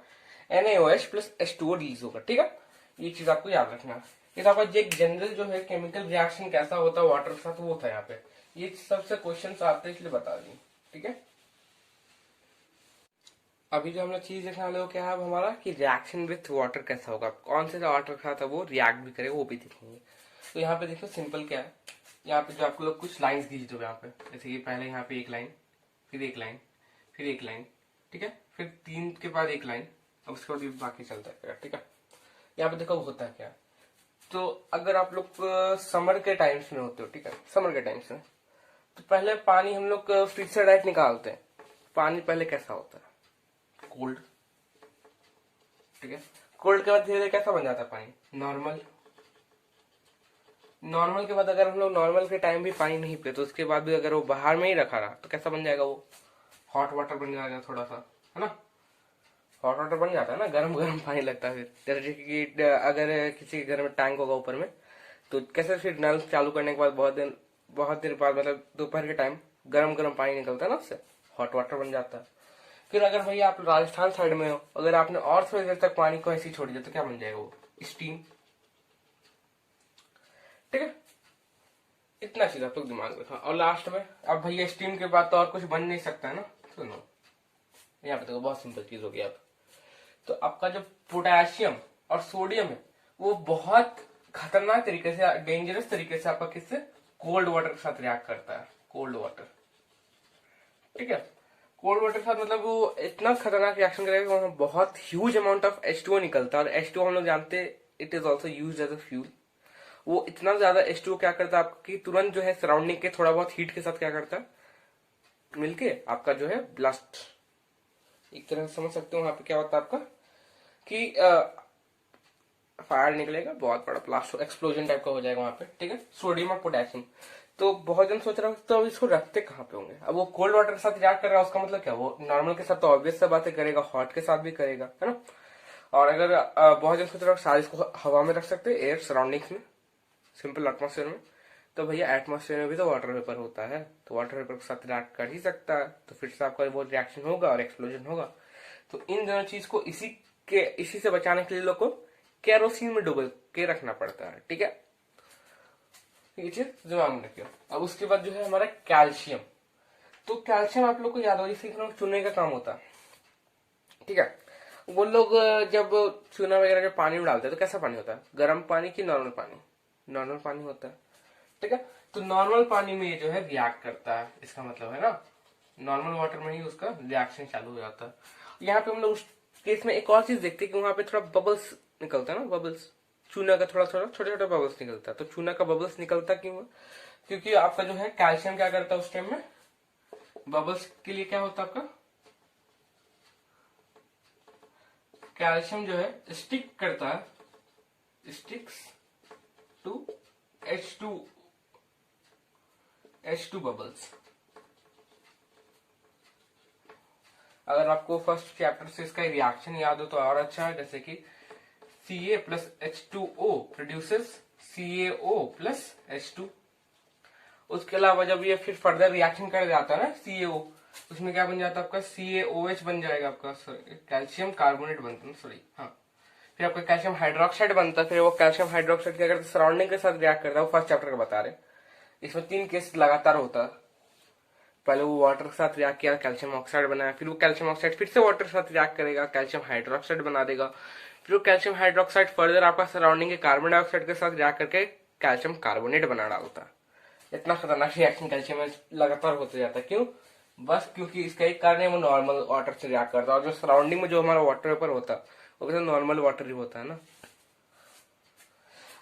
NaOH प्लस H2O रिलीज होगा, ठीक है। ये चीज आपको याद रखना है। ये तो आपका एक जनरल जो है केमिकल रिएक्शन कैसा होता है वाटर के साथ वो था यहाँ पे, ये सबसे क्वेश्चन आते हैं इसलिए बता दी, ठीक है। अभी जो हम लोग चीज देखने वाले हो क्या है अब हमारा कि रिएक्शन विथ वाटर कैसा होगा, कौन से वाटर के साथ है वो रिएक्ट भी करेगा वो भी देखेंगे। तो यहाँ पे देखो सिंपल क्या है, यहाँ पे जो आपको लोग कुछ लाइंस खींच दो यहाँ पे, जैसे कि पहले यहाँ पे एक लाइन, फिर एक लाइन, फिर एक लाइन, ठीक है, फिर 3 के बाद एक लाइन, अब उसके बाद बाकी चलता है, ठीक है। यहाँ पे देखो होता है क्या, तो अगर आप लोग समर के टाइम्स में होते हो, ठीक है, समर के टाइम्स में, तो पहले पानी हम लोग फ्रिज से डायरेक्ट निकालते हैं। पानी पहले कैसा होता है, कोल्ड, ठीक है। कोल्ड के बाद धीरे धीरे कैसा बन जाता है पानी, नॉर्मल। नॉर्मल के बाद अगर हम लोग नॉर्मल के टाइम भी पानी नहीं पिए तो उसके बाद भी अगर वो बाहर में ही रखा रहा तो कैसा बन जाएगा वो, हॉट वाटर बन जाएगा थोड़ा सा, है ना। हॉट वाटर बन जाता है ना, गर्म गर्म पानी लगता है। फिर जैसे कि अगर किसी के घर में टैंक होगा ऊपर में, तो कैसे फिर नल चालू करने के बाद बहुत देर बाद मतलब दोपहर के टाइम गर्म गर्म पानी निकलता है ना, उससे हॉट वाटर बन जाता है। फिर अगर भैया आप राजस्थान साइड में हो, अगर आपने और थोड़ी देर तक पानी को ऐसे ही छोड़ दिया तो क्या बन जाएगा वो, स्टीम, ठीक है। इतना चीज आप लोग दिमाग में रखना। और लास्ट में अब भैया स्टीम के बाद तो और कुछ बन नहीं सकता है ना, सुनो यहाँ पे देखो बहुत सिंपल चीज होगी। अब तो आपका जो पोटेशियम और सोडियम है वो बहुत खतरनाक तरीके से, डेंजरस तरीके से आपका किससे, कोल्ड वाटर के साथ रिएक्ट करता है, कोल्ड वाटर, ठीक है। कोल्ड वाटर के साथ मतलब वो इतना खतरनाक रिएक्शन करेगा कि वहां बहुत ह्यूज अमाउंट ऑफ H2O निकलता है, और H2O हम लोग जानते हैं it is also use as a fuel. वो इतना ज्यादा H2O क्या करता है आपकी तुरंत जो है सराउंडिंग के थोड़ा बहुत हीट के साथ क्या करता है, मिलके आपका जो है ब्लास्ट, एक तरह से समझ सकते हो वहां पे क्या होता है आपका कि फायर निकलेगा, बहुत बड़ा ब्लास्ट एक्सप्लोजन टाइप का हो जाएगा वहां पे, ठीक है। सोडियम और पोटेशियम, तो बहुत जन सोच रहा है तो अब इसको रखते कहाँ पे होंगे। अब वो कोल्ड वाटर के साथ रिएक्ट कर रहा है उसका मतलब क्या, वो नॉर्मल के साथ तो ऑब्वियस सा बातें करेगा, हॉट के साथ भी करेगा, है ना। और अगर बहुत जन सोच रहा है शायद इसको हवा में रख सकते हैं, एयर सराउंडिंग्स में, सिंपल एटमोसफेयर में, तो भैया एटमोसफेयर में भी तो वाटर वेपर होता है, तो वाटर वेपर के साथ रिएक्ट कर ही सकता है, तो फिर से आपका वो रिएक्शन होगा और एक्सप्लोजन होगा। तो इन दोनों चीज को इसी से बचाने के लिए लोग को केरोसिन में डुबो के रखना पड़ता है, ठीक है। ये चीज दिमाग में रखियो। अब उसके बाद जो है हमारा कैल्शियम, तो कैल्शियम आप लोग को याद हो, इसी चुनने का काम होता है, ठीक है। वो लोग जब चूना वगैरह जब पानी में डालते हैं तो कैसा पानी होता है, गर्म पानी की नॉर्मल पानी, नॉर्मल पानी होता है, ठीक है। तो नॉर्मल पानी में ये जो है रिएक्ट करता है, इसका मतलब है ना नॉर्मल वाटर में ही उसका रिएक्शन चालू हो जाता है। यहाँ पे हम लोग उस केस में एक और चीज देखते हैं कि वहां पे थोड़ा बबल्स निकलता है ना, बबल्स, चूना का थोड़ा थोड़ा छोटे छोटे बबल्स निकलता है। तो चूना का बबल्स निकलता क्यों है, क्योंकि आपका जो है कैल्शियम क्या करता है उस टाइम में, बबल्स के लिए क्या होता है आपका, कैल्शियम जो है स्टिक करता है, स्टिक्स टू H2 बबल्स। अगर आपको फर्स्ट चैप्टर से इसका रिएक्शन याद हो तो और अच्छा है, जैसे कि Ca plus H2O produces CaO plus H2। उसके अलावा जब ये फिर फर्दर रिएक्शन कर जाता है ना CaO, उसमें क्या बन जाता है आपका CaOH बन जाएगा आपका, कैल्शियम कार्बोनेट बनता है, सॉरी हाँ। फिर आपका कैल्शियम हाइड्रोक्साइड बनता है, फिर वो कैल्शियम हाइड्रोक्साइड क्या करता है, सराउंडिंग के साथ रिएक्ट करता है, वो फर्स्ट चैप्टर का बता रहे। इसमें 3 केस लगातार होता है, पहले वो वाटर के साथ रिएक्ट किया, कैल्शियम ऑक्साइड बनाया, फिर वो कैल्शियम ऑक्साइड फिर से वाटर के साथ रिएक्ट करेगा, कैल्शियम हाइड्रोक्साइड बना देगा, फिर वो कैल्शियम हाइड्रोक्साइड फर्दर आपका सराउंडिंग के कार्बन डाइऑक्साइड के साथ रिएक्ट करके कैल्शियम कार्बोनेट बना डालता है। इतना खतरनाक रिएक्शन कैल्शियम में लगातार होते जाता है, क्यों, बस क्योंकि इसका एक कारण है वो नॉर्मल वाटर से रिएक्ट करता है, और जो सराउंडिंग में जो हमारा वाटर वेपर होता है वो भी नॉर्मल वाटर ही होता है ना।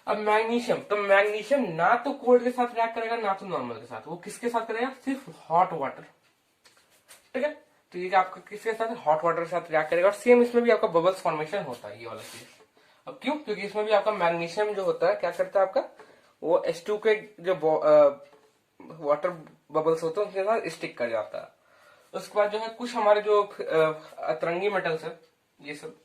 अब मैग्नीशियम, तो मैग्नीशियम ना तो कोल्ड के साथ रिएक्ट करेगा ना तो नॉर्मल के साथ, वो किसके साथ करेगा, सिर्फ हॉट वाटर, ठीक है। तो ये आपका किसके साथ, हॉट वाटर के साथ रिएक्ट करेगा, और सेम इसमें भी आपका बबल्स फॉर्मेशन होता है, ये वाला चीज। अब क्यों, क्योंकि इसमें भी आपका मैग्नीशियम जो होता है क्या करता है आपका, वो H2 के जो वाटर बबल्स होते हैं उनके साथ स्टिक कर जाता है। उसके बाद जो है कुछ हमारे जो अतरंगी मेटल्स है ये सब,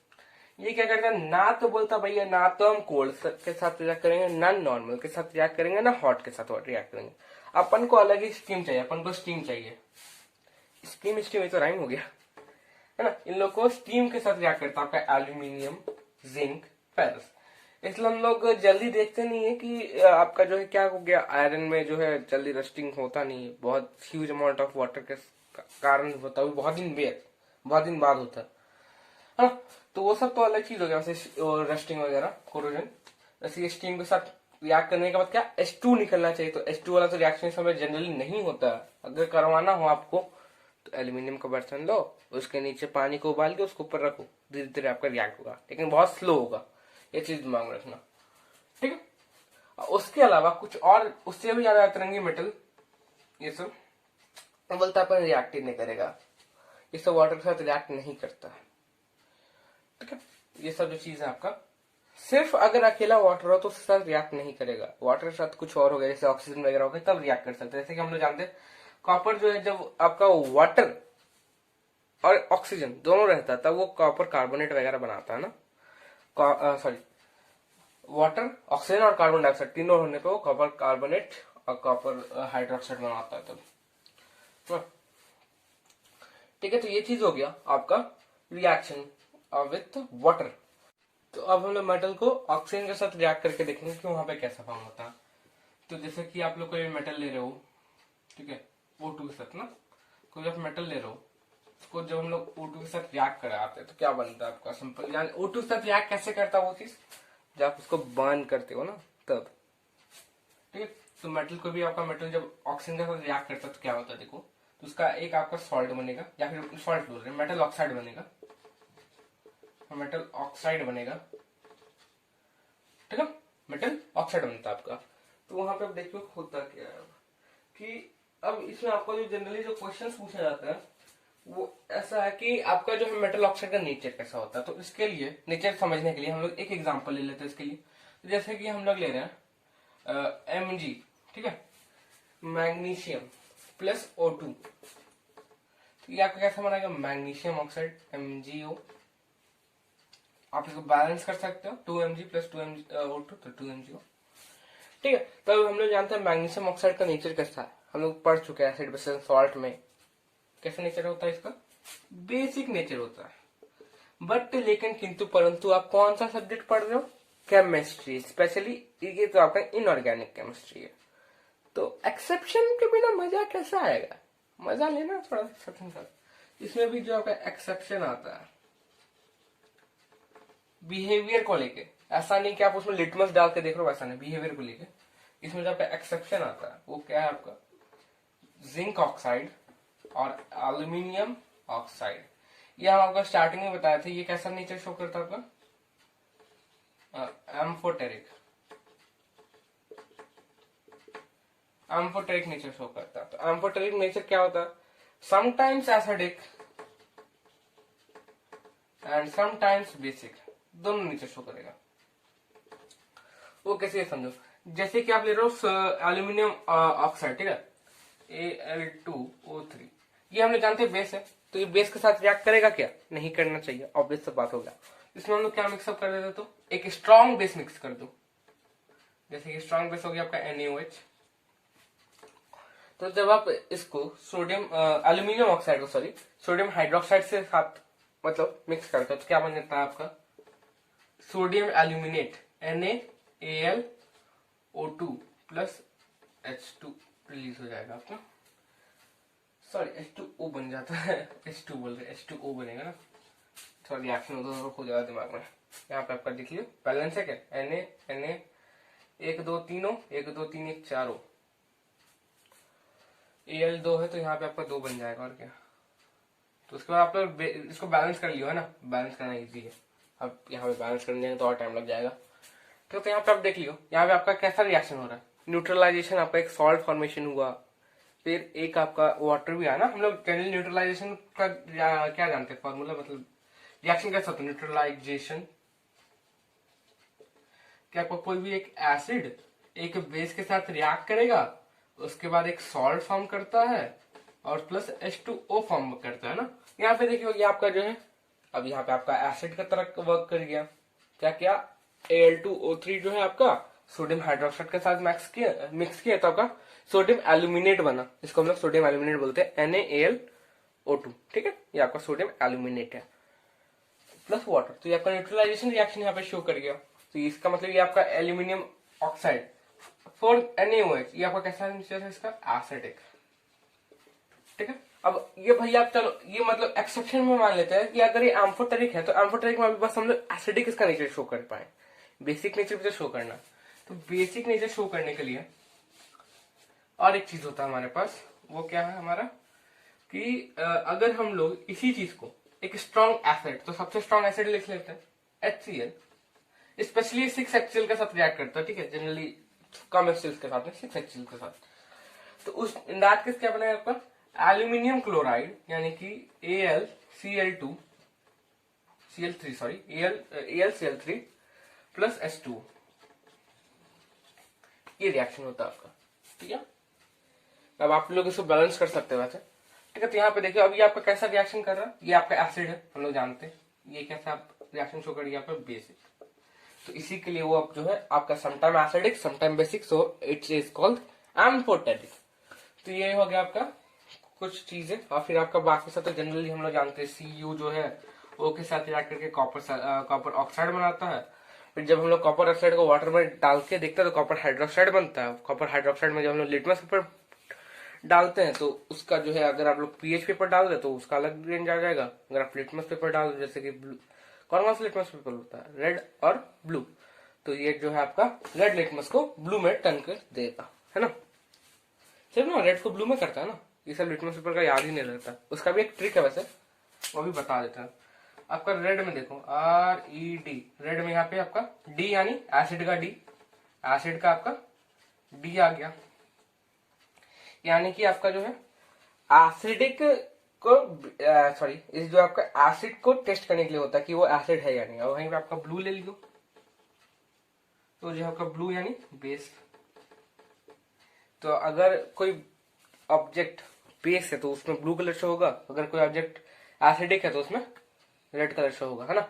ये क्या करता है, ना तो बोलता भैया ना तो हम कोल्ड के साथ रिएक्ट करेंगे, ना नॉर्मल के साथ रिएक्ट करेंगे, ना हॉट के साथ रिएक्ट करेंगे, अपन को अलग ही स्टीम चाहिए, अपन को स्टीम चाहिए, स्टीम स्टीम ये तो राइम हो गया है ना। इन लोग को स्टीम के साथ रिएक्ट करता है आपका एल्यूमिनियम, जिंक, फेरस। इसलिए हम लोग जल्दी देखते नहीं है कि आपका जो है क्या हो गया, आयरन में जो है जल्दी रस्टिंग होता नहीं है, बहुत ह्यूज अमाउंट ऑफ वाटर के कारण होता है, बहुत दिन बहुत दिन बाद होता है ना। तो वो सब तो अलग चीज हो गया, जैसे रस्टिंग वगैरह, कोरोजन। जैसे स्टीम के साथ रिएक्ट करने के बाद क्या H2 निकलना चाहिए, तो H2 वाला तो रिएक्शन समय जनरली नहीं होता है। अगर करवाना हो आपको तो एल्यूमिनियम का बर्तन लो, उसके नीचे पानी को उबाल के उसके ऊपर रखो, धीरे धीरे आपका रिएक्ट होगा, लेकिन बहुत स्लो होगा, ये चीज दिमाग में रखना, ठीक है। उसके अलावा कुछ और उससे भी ज्यादा अतरंगी मेटल, ये सब बोलता अपन रिएक्ट ही नहीं करेगा, ये सब वाटर के साथ रिएक्ट नहीं करता, ठीक है। ये सब जो चीज है आपका, सिर्फ अगर अकेला वाटर हो तो उसके साथ रिएक्ट नहीं करेगा, वाटर के साथ कुछ और हो गया, जैसे ऑक्सीजन वगैरह हो गया, तब रिएक्ट कर सकते हैं। जैसे कि हम लोग जानते हैं कॉपर जो है, जब आपका वाटर और ऑक्सीजन दोनों रहता है तब वो कॉपर कार्बोनेट वगैरह बनाता है ना, सॉरी, वाटर, ऑक्सीजन और कार्बन डाइऑक्साइड तीनों होने पे वो कॉपर कार्बोनेट और कॉपर हाइड्रोक्साइड बनाता है तब, ठीक है। तो ये चीज हो गया आपका रिएक्शन विथ वाटर। तो अब हम लोग मेटल को ऑक्सीजन के साथ रिएक्ट करके देखेंगे कि वहां पे कैसा फॉर्म होता है। तो जैसे कि आप लोग कोई मेटल ले रहे हो, ठीक है, O2 के साथ ना, कोई आप मेटल ले रहे हो, उसको जब हम लोग O2 के साथ रिएक्ट कराते हैं तो क्या बनता है आपका सिंपल, यानी O2 के साथ रिएक्ट कैसे करता है वो चीज, जब आप उसको बर्न करते हो ना तब, ठीक है। तो मेटल को भी आपका मेटल जब ऑक्सीजन के साथ रिएक्ट करता है तो क्या होता है देखो, तो उसका एक आपका सॉल्ट बनेगा, या फिर सॉल्ट बोल रहे हैं, मेटल ऑक्साइड बनेगा, मेटल ऑक्साइड बनेगा, ठीक है, मेटल ऑक्साइड बनता है आपका। तो वहां पे आप देखो होता क्या है कि अब इसमें आपको जो जनरली जो क्वेश्चंस पूछा जाता है वो ऐसा है कि आपका जो है मेटल ऑक्साइड का नेचर कैसा होता है। तो इसके लिए नेचर समझने के लिए हम लोग एक एग्जांपल ले लेते हैं इसके लिए। तो जैसे कि हम लोग ले रहे हैं Mg, ठीक है, मैग्नीशियम प्लस O2, तो ये आपका कैसा बनेगा, मैग्नीशियम ऑक्साइड MgO। आप इसको बैलेंस कर सकते हो, 2Mg प्लस 2O2 तो 2MgO, ठीक है। तो हम लोग जानते हैं मैग्नीशियम ऑक्साइड का नेचर कैसा है, हम लोग पढ़ चुके हैं एसिड बेस सॉल्ट में कैसा नेचर होता है इसका, बेसिक नेचर होता है। बट लेकिन किंतु परंतु आप कौन सा सब्जेक्ट पढ़ रहे हो, केमिस्ट्री, स्पेशली ये तो आपका इनऑर्गेनिक केमिस्ट्री है। तो एक्सेप्शन के बिना मजा कैसा आएगा, मजा लेना थोड़ा एक्सेप्शन का। इसमें भी जो आपका एक्सेप्शन आता है बिहेवियर को लेके, ऐसा नहीं कि आप उसमें लिटमस डाल के देख रहे हो, ऐसा नहीं, बिहेवियर को लेके इसमें जो आपका एक्सेप्शन आता है वो क्या है आपका, जिंक ऑक्साइड और एल्यूमिनियम ऑक्साइड। ये हम आपको स्टार्टिंग में बताए थे, ये कैसा नेचर शो करता है आपका, एम्फोटेरिक नेचर शो करता है। तो एम्फोटेरिक नेचर क्या होता है, sometimes acidic and sometimes basic, दोनों नेचर शो करेगा। वो कैसे समझो, जैसे कि आप ले रहे हो एल्यूमिनियम ऑक्साइड, ठीक है, Al2O3, ये हम लोग जानते हैं बेस है, तो ये बेस के साथ रिएक्ट करेगा क्या, नहीं करना चाहिए, ऑब्वियस सा बात होगा। इसमें हम लोग क्या मिक्सअप कर देते, तो एक स्ट्रॉन्ग बेस मिक्स कर दो, जैसे कि स्ट्रॉन्ग बेस हो गया आपका NaOH। तो जब आप इसको सोडियम एल्यूमिनियम ऑक्साइड को सॉरी सोडियम हाइड्रोक्साइड से साथ मतलब मिक्स करते हो तो क्या बन जाता है आपका, sodium aluminate NaAlO2 plus H2 release हो जाएगा आपका, सॉरी H2O बन जाता है, H2 बोल रहे H2O बनेगा ना, थोड़ा रिएक्शन हो जाएगा दिमाग में। यहाँ पे आपका देख लियो बैलेंस है क्या, Na 1 2 3 1 2 3 1 4 Al2 है, तो यहाँ पे आपका 2 बन जाएगा और क्या। तो उसके बाद आप लोग इसको बैलेंस कर लियो है ना, बैलेंस करना इजी है। अब यहाँ पे बैलेंस करने जाएंगे तो और टाइम लग जाएगा। तो यहाँ पे आप देख लियो, यहाँ पे आपका कैसा रिएक्शन हो रहा है, न्यूट्रलाइजेशन, आपका एक सॉल्ट फॉर्मेशन हुआ, फिर एक आपका वाटर भी आया ना। हम लोग जनरली न्यूट्रलाइजेशन का क्या जानते हैं फॉर्मूला, मतलब रिएक्शन कैसा होता है न्यूट्रलाइजेशन, क्या आपको कोई भी एक एसिड एक बेस के साथ रिएक्ट करेगा, उसके बाद एक सॉल्ट फॉर्म करता है और प्लस H2O फॉर्म करता है ना। यहाँ पे देखिए ये आपका जो है, अब यहाँ पे आपका एसिड का तरह वर्क कर गया, क्या क्या Al2O3 जो है आपका सोडियम हाइड्रोक्साइड के साथ मिक्स किया तो आपका सोडियम एल्यूमिनेट बना, इसको हम लोग सोडियम एल्यूमिनेट बोलते हैं, NaAlO2, ठीक है, ये आपका सोडियम एल्यूमिनेट है प्लस वाटर। तो ये आपका न्यूट्रलाइजेशन रिएक्शन यहाँ पे शो कर गया। तो इसका मतलब ये आपका एल्यूमिनियम ऑक्साइड फॉर NaOH, ये आपका कैसा नेचर है इसका, एसिडिक, ठीक है। अब ये भैया आप चलो ये मतलब एक्सेप्शन में मान लेते हैं कि अगर ये एम्फोटेरिक है तो एम्फोटेरिक में बस हम लोग एसिडिक इसका नेचर शो कर पाए, बेसिक नेचर भी तो शो करना। तो बेसिक नेचर शो करने के लिए और एक चीज होता है हमारे पास, वो क्या है हमारा कि अगर हम लोग इसी चीज को एक स्ट्रॉन्ग एसिड, तो सबसे स्ट्रॉन्ग एसिड लिख लेते हैं HCl, स्पेशली 6HCl के साथ रिएक्ट करता है, ठीक है, जनरली कम HCl के साथ में 6HCl के साथ। तो उस इन दैट केस क्या बनेगा आपका एल्यूमिनियम क्लोराइड यानी कि AlCl2 Cl3 sorry AlCl3 plus H2, ये रिएक्शन होता है आपका, ठीक है। अब आप लोग इसको बैलेंस कर सकते हो वैसे, ठीक है। तो यहाँ पे देखिए अभी आपका कैसा रिएक्शन कर रहा है, ये आपका एसिड है हम लोग जानते हैं, ये कैसा रिएक्शन शो करेगा आपका बेसिक। तो इसी के लिए वो अब जो है आपका sometime acidic sometime basic, so it's is called amphoteric. तो ये हो गया आपका कुछ चीजें, और फिर आपका बाकी सब तो जनरली हम लोग जानते हैं Cu जो है वो के साथ रिएक्ट करके कॉपर ऑक्साइड बनाता है। फिर जब हम लोग कॉपर ऑक्साइड को वाटर में डाल के देखते हैं तो कॉपर हाइड्रोक्साइड बनता है। कॉपर हाइड्रोक्साइड में जब हम लोग लिटमस पेपर डालते हैं तो उसका जो है अगर आप लोग पीएच पेपर डाल दे तो उसका अलग रेंज आ जाएगा। अगर आप लिटमस पेपर डाल दो जैसे कि ब्लू, कौन सा लिटमस पेपर होता है, रेड और ब्लू, तो ये जो है आपका रेड लिटमस को ब्लू में टर्न कर देगा, है ना। सिर्फ ना रेड को ब्लू में करता है ना, ये सब लिटमस पेपर का याद ही नहीं रहता। उसका भी एक ट्रिक है वैसे, वो भी बता देता है। आपका रेड में देखो RED, रेड में यहाँ पे आपका D यानी एसिड का D, एसिड का आपका D आ गया, यानी कि आपका जो है एसिडिक को सॉरी इस जो आपका एसिड को टेस्ट करने के लिए होता है कि वो एसिड है या नहीं। और वहीं पे आपका ब्लू ले लियो, तो जो आपका ब्लू यानी बेस। तो अगर कोई ऑब्जेक्ट बेस है तो उसमें ब्लू कलर शो होगा, अगर कोई ऑब्जेक्ट एसिडिक है तो उसमें रेड कलर शो होगा, है ना।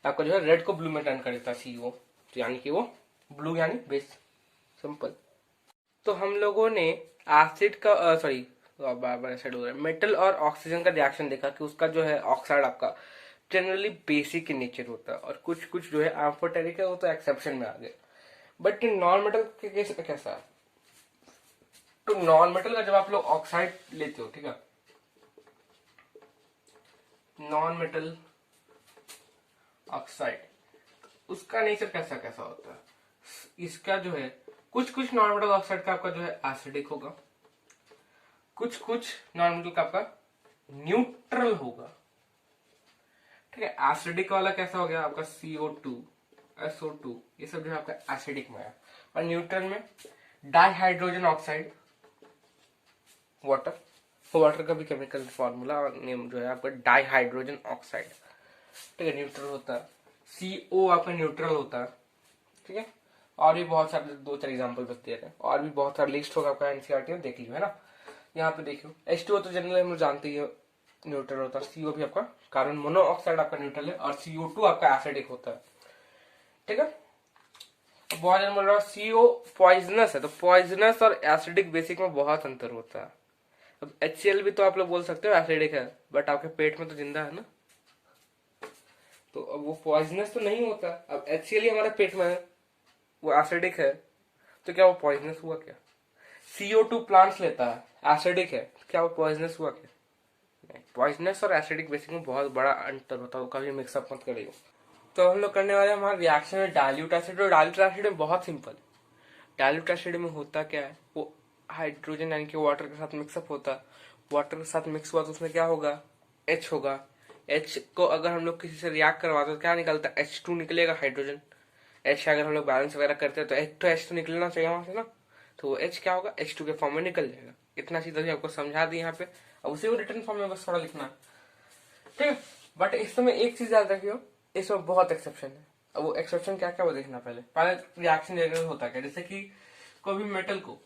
आपका जो है रेड को ब्लू में टर्न कर देता है CO, तो यानी कि वो ब्लू यानी बेस, सिंपल। तो हम लोगों ने एसिड का सॉरी बार एसिड हो रहा है, मेटल और ऑक्सीजन का रिएक्शन देखा कि उसका जो है ऑक्साइड आपका जनरली बेसिक इन नेचर होता है, और कुछ कुछ जो है एम्फोटेरिक है वो तो एक्सेप्शन में आ गए। बट नॉन मेटल के केस में कैसा है, तो नॉन मेटल का जब आप लोग ऑक्साइड लेते हो, ठीक है, नॉन मेटल ऑक्साइड, उसका नेचर कैसा कैसा होता है। इसका जो है कुछ कुछ नॉन मेटल ऑक्साइड का आपका जो है एसिडिक होगा, कुछ कुछ नॉन मेटल का आपका न्यूट्रल होगा, ठीक है। एसिडिक वाला कैसा हो गया आपका CO2 SO2, ये सब जो है आपका एसिडिक में है। और न्यूट्रल में डाइहाइड्रोजन ऑक्साइड, वाटर, वाटर का भी केमिकल फॉर्मूला और नेम जो है आपका डाइहाइड्रोजन ऑक्साइड, ठीक है, न्यूट्रल होता है। CO आपका न्यूट्रल होता है, ठीक है। और भी बहुत सारे 2-4 एग्जांपल बस दे रहे हैं, और भी बहुत सारा लिस्ट होगा आपका NCERT में, देख लीजिए, है ना। यहाँ पे देखियो H2O तो जनरली हम लोग जानते ही न्यूट्रल होता है, CO भी आपका कार्बन मोनोऑक्साइड आपका न्यूट्रल है, और CO2 आपका एसिडिक होता है, ठीक है। बहुत जन बोल रहा है CO पॉइजनस है, तो पॉइजनस और एसिडिक बेसिक में बहुत अंतर होता है। अब HCl भी तो आप लोग बोल सकते हो एसिडिक है, बट आपके पेट में तो जिंदा है ना, तो अब वो पॉइजनस तो नहीं होता। अब HCl ही हमारे पेट में है, वो एसिडिक है, तो क्या वो पॉइजनस हुआ क्या। CO2 प्लांट्स लेता है, एसिडिक है, क्या वो पॉइजनस हुआ क्या, नहीं। पॉइजनस और एसिडिक बेसिक में बहुत बड़ा अंतर होता है, कभी मिक्सअप मत करिए। तो हम लोग करने वाले हमारे रिएक्शन में डाइल्यूट एसिड, और डाइल्यूट एसिड में बहुत सिंपल। डाइल्यूट एसिड में होता क्या है, वो हाइड्रोजन यानी कि वाटर के साथ मिक्सअप होता है, वाटर के साथ मिक्स हुआ तो उसमें क्या होगा, H होगा। H को अगर हम लोग किसी से रिएक्ट करवाते तो क्या निकलता है, H2 निकलेगा, हाइड्रोजन। H अगर हम लोग बैलेंस वगैरह करते हैं तो H तो निकलना चाहिए वहां से ना, तो वो H क्या होगा, H2 के फॉर्म में निकल जाएगा। इतना सीधा भी आपको समझा दी यहाँ पे, अब उसी को रिटर्न फॉर्म में बस थोड़ा लिखना है, ठीक है। बट इसमें एक चीज याद रखियो, इसमें बहुत एक्सेप्शन है। अब वो एक्सेप्शन क्या क्या वो देखना, पहले रिएक्शन जनरल होता है क्या, जैसे कि कोई भी मेटल को,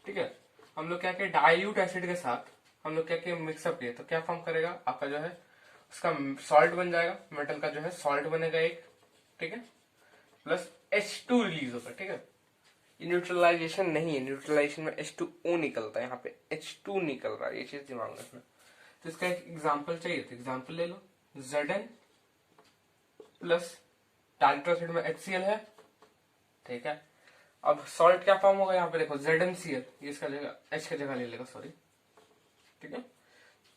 ठीक है, हम लोग क्या किया डाइल्यूट एसिड के साथ हम लोग क्या किया मिक्सअप किए, तो क्या फॉर्म करेगा आपका जो है उसका सॉल्ट बन जाएगा, मेटल का जो है सॉल्ट बनेगा एक, ठीक है, प्लस H2 रिलीज होगा, ठीक है। ये न्यूट्रलाइजेशन नहीं है, न्यूट्रलाइजेशन में H2O निकलता है, यहाँ पे H2 निकल रहा है, ये चीज दिमाग में रखना। तो इसका एक एग्जाम्पल चाहिए, तो एग्जाम्पल ले लो, Zn प्लस डाइल्यूट एसिड में HCl है, ठीक है। अब सॉल्ट क्या फॉर्म होगा यहाँ पे देखो ZnCl, ये इसका जगह H की जगह ले लेगा, सॉरी, ठीक है।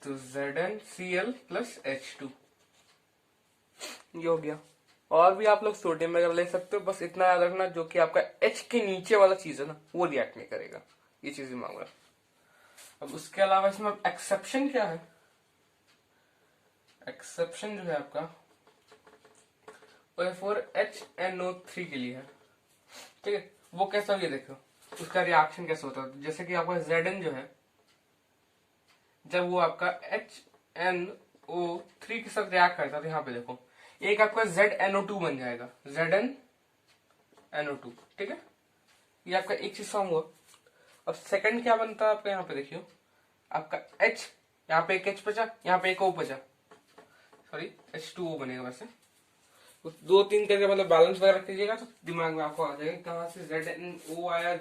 तो ZnCl प्लस H2 ये हो गया। और भी आप लोग सोडियम वगैरह ले सकते हो, बस इतना याद रखना जो कि आपका H के नीचे वाला चीज है ना वो रिएक्ट नहीं करेगा, ये चीज दिमाग में। अब उसके अलावा इसमें एक्सेप्शन क्या है, एक्सेप्शन जो है आपका O4HNO3 के लिए है, ठीक है। वो कैसा ये देखो उसका रिएक्शन कैसे होता है। जैसे कि आपका Zn जो है जब वो आपका HNO3 के साथ रिएक्ट करता है तो यहाँ पे देखो एक आपका ZNO2 बन जाएगा, ZnNO2, ठीक है। ये आपका एक चीज फॉर्म हुआ। अब सेकंड क्या बनता है आपका, यहाँ पे देखियो आपका H, यहाँ पे एक H बचा, यहाँ पे एक O बचा, सॉरी H2O बनेगा। वैसे दो तीन करके मतलब बैलेंस वगैरह कीजिएगा तो दिमाग में आपको आ जाएगा कहाँ से ZnO आया,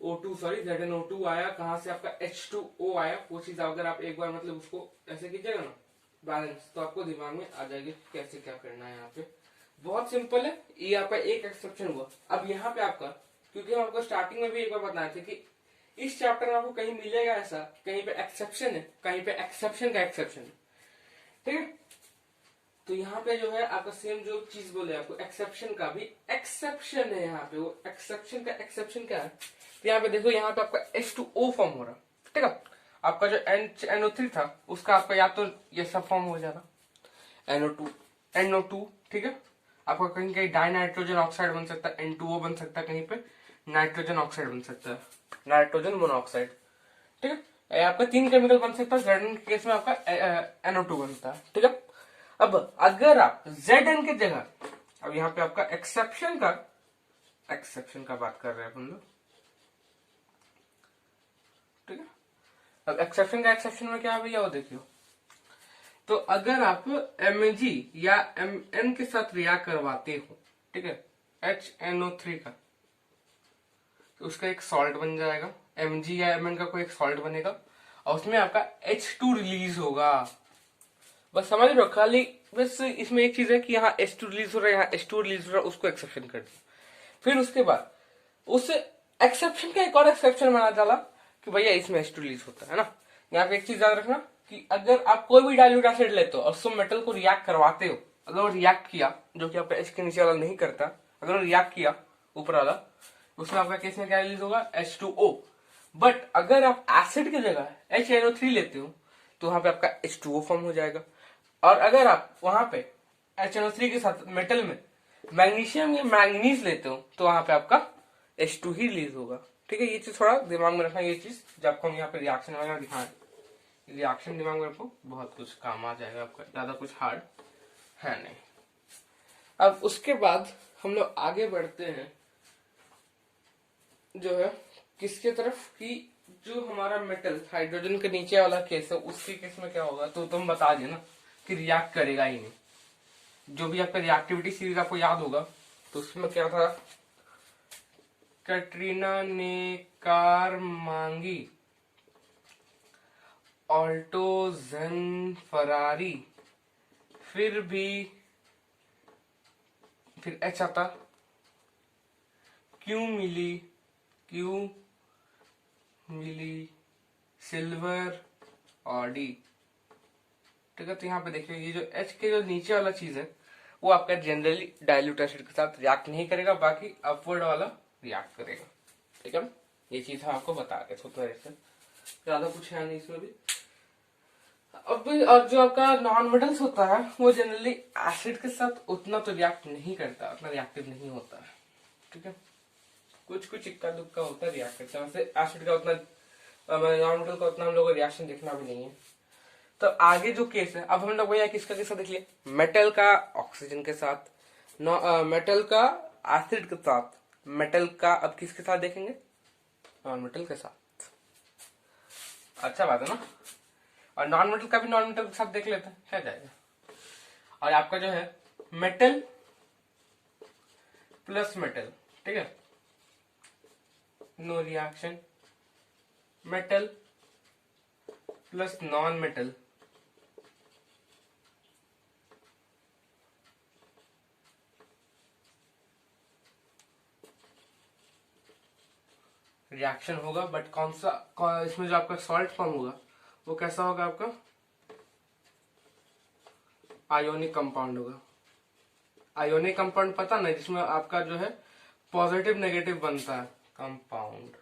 ZnO2 आया, कहाँ से आपका H2O आया। वो चीज अगर आप एक बार मतलब उसको ऐसे कीजिएगा ना बैलेंस, तो आपको दिमाग में आ जाएगी कैसे क्या करना है। यहाँ पे बहुत सिंपल है, ये आपका एक एक्सेप्शन हुआ। अब यहाँ पे आपका, क्योंकि हम आपको स्टार्टिंग में भी एक बार बताए थे कि इस चैप्टर में आपको कहीं मिलेगा ऐसा, कहीं पे एक्सेप्शन है, कहीं पे एक्सेप्शन का एक्सेप्शन है, ठीक है। तो यहाँ पे जो है आपका सेम जो चीज बोले आपको एक्सेप्शन का भी एक्सेप्शन है। यहाँ पे वो एक्सेप्शन का एक्सेप्शन क्या है, तो यहाँ पे देखो यहाँ पे आपका H2O फॉर्म हो रहा, ठीक है। आपका जो NO3 था उसका आपका या तो ये सब फॉर्म हो जाएगा NO2, ठीक है। आपका कहीं कहीं डाई नाइट्रोजन ऑक्साइड बन सकता है, N2O बन सकता है, कहीं पे नाइट्रोजन ऑक्साइड बन सकता है, नाइट्रोजन मोनोऑक्साइड, ठीक है। आपका तीन केमिकल बन सकता है। Zn के केस में आपका NO2 बनता है, ठीक है। अब अगर आप Zn की जगह, अब यहाँ पे आपका एक्सेप्शन का बात कर रहे हैं अपन लोग, ठीक है। अब एक्सेप्शन का एक्सेप्शन में क्या है भैया वो देखियो। तो अगर आप Mg या Mn के साथ रिएक्ट करवाते हो, ठीक है, HNO3 का, तो उसका एक सॉल्ट बन जाएगा। Mg या Mn का कोई एक सॉल्ट बनेगा और उसमें आपका H2 रिलीज होगा। बस समझ लो खाली, बस इसमें एक चीज है कि यहाँ H2 रिलीज हो रहा है, यहाँ H2 रिलीज हो रहा है, उसको एक्सेप्शन कर दिया। फिर उसके बाद उस एक्सेप्शन का एक और एक्सेप्शन बना डाला कि भैया इसमें H2 रिलीज होता है ना। यहाँ पे एक चीज याद रखना कि अगर आप कोई भी डाइल्यूट एसिड लेते हो और उसको मेटल को रिएक्ट करवाते हो, अगर वो रिएक्ट किया, जो कि आपका H के नीचे वाला नहीं करता, अगर वो रिएक्ट किया ऊपर वाला, उसमें आपका केस में क्या रिलीज होगा, H2O। बट अगर आप एसिड की जगह HNO3 लेते हो तो वहां पे आपका H2O फॉर्म हो जाएगा। और अगर आप वहां पे HNO3 के साथ मेटल में मैग्नीशियम या मैंगनीज लेते हो तो वहां पे आपका H2 ही रिलीज होगा, ठीक है। ये चीज थोड़ा दिमाग में रखना, ये चीज जब हम यहाँ पे रिएक्शन वगैरह दिखाएं, रिएक्शन दिमाग में रखो, बहुत कुछ काम आ जाएगा आपका, ज्यादा कुछ हार्ड है नहीं। अब उसके बाद हम लोग आगे बढ़ते हैं जो है किसके तरफ, कि जो हमारा मेटल हाइड्रोजन के नीचे वाला केस है उसके केस में क्या होगा। तो तुम बता देना कि रिएक्ट करेगा ही नहीं। जो भी आपका रिएक्टिविटी सीरीज आपको याद होगा तो उसमें क्या था, कैटरीना ने कार मांगी, ऑल्टो जेन फरारी, फिर एच आता, क्यों मिली सिल्वर ऑडी, ठीक है। तो यहाँ पे देखिए ये जो H के जो नीचे वाला चीज है वो आपका जनरली डाइल्यूट एसिड के साथ रिएक्ट नहीं करेगा, बाकी अपवर्ड वाला रिएक्ट करेगा, ठीक है। ये चीज हम आपको बता रहे थे थोड़ा से, ज्यादा कुछ है नहीं इसमें भी। अब और जो आपका नॉन मेटल्स होता है वो जनरली एसिड के साथ उतना तो रिएक्ट नहीं करता, उतना रिएक्टिव नहीं होता है, ठीक है। कुछ इक्का दुक्का होता है रिएक्ट करता है, वैसे एसिड का उतना, नॉन मेटल का उतना हम लोग को रिएक्शन देखना भी नहीं है। तो आगे जो केस है, अब हम लोग भैया किसका किसका देख लिया, मेटल का ऑक्सीजन के साथ, मेटल का एसिड के साथ, मेटल का अब किसके साथ देखेंगे, नॉन मेटल के साथ। अच्छा बात है ना। और नॉन मेटल का भी नॉन मेटल के साथ देख लेते हैं, क्या जाएगा। और आपका जो है मेटल प्लस मेटल, ठीक है, no reaction. Metal plus non metal, reaction होगा, बट इसमें जो आपका सॉल्ट फॉर्म होगा वो कैसा होगा आपका, आयोनिक कंपाउंड होगा। आयोनिक कंपाउंड पता ना, जिसमें आपका जो है पॉजिटिव नेगेटिव बनता है कंपाउंड,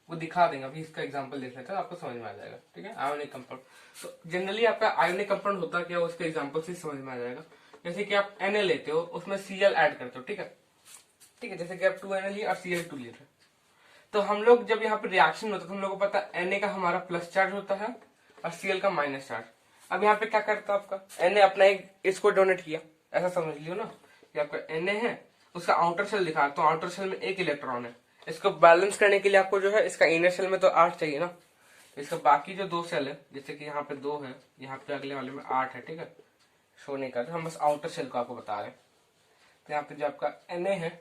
वो दिखा देंगे। अभी इसका एग्जांपल देख लेते हैं, आपको समझ में आ जाएगा। ठीक है, आयोनिक कंपाउंड। तो जनरली आपका आयोनिक कंपाउंड होता क्या, उसके एग्जांपल से समझ में आ जाएगा। जैसे कि आप Na लेते हो, उसमें Cl ऐड करते हो। ठीक है, ठीक है, जैसे कि आप 2Na लिए और Cl2 ले रहे हो, तो हम लोग जब यहाँ पे रिएक्शन होता है तो हम लोग को पता है Na का हमारा प्लस चार्ज होता है और Cl का माइनस चार्ज। अब यहाँ पे क्या करता है आपका, Na अपना एक इसको डोनेट किया, ऐसा समझ लियो ना कि आपका Na है, उसका आउटर शेल दिखा, तो आउटर शेल में एक इलेक्ट्रॉन है। इसको बैलेंस करने के लिए आपको जो है इसका इनर शेल में तो 8 चाहिए ना, तो इसका बाकी जो 2 शेल है, जैसे कि यहाँ पे 2 है, यहाँ पे अगले वाले में 8 है। ठीक है, शो नहीं कर रहे, हम बस आउटर शेल को आपको बता रहे हैं। तो यहाँ पे जो आपका Na है,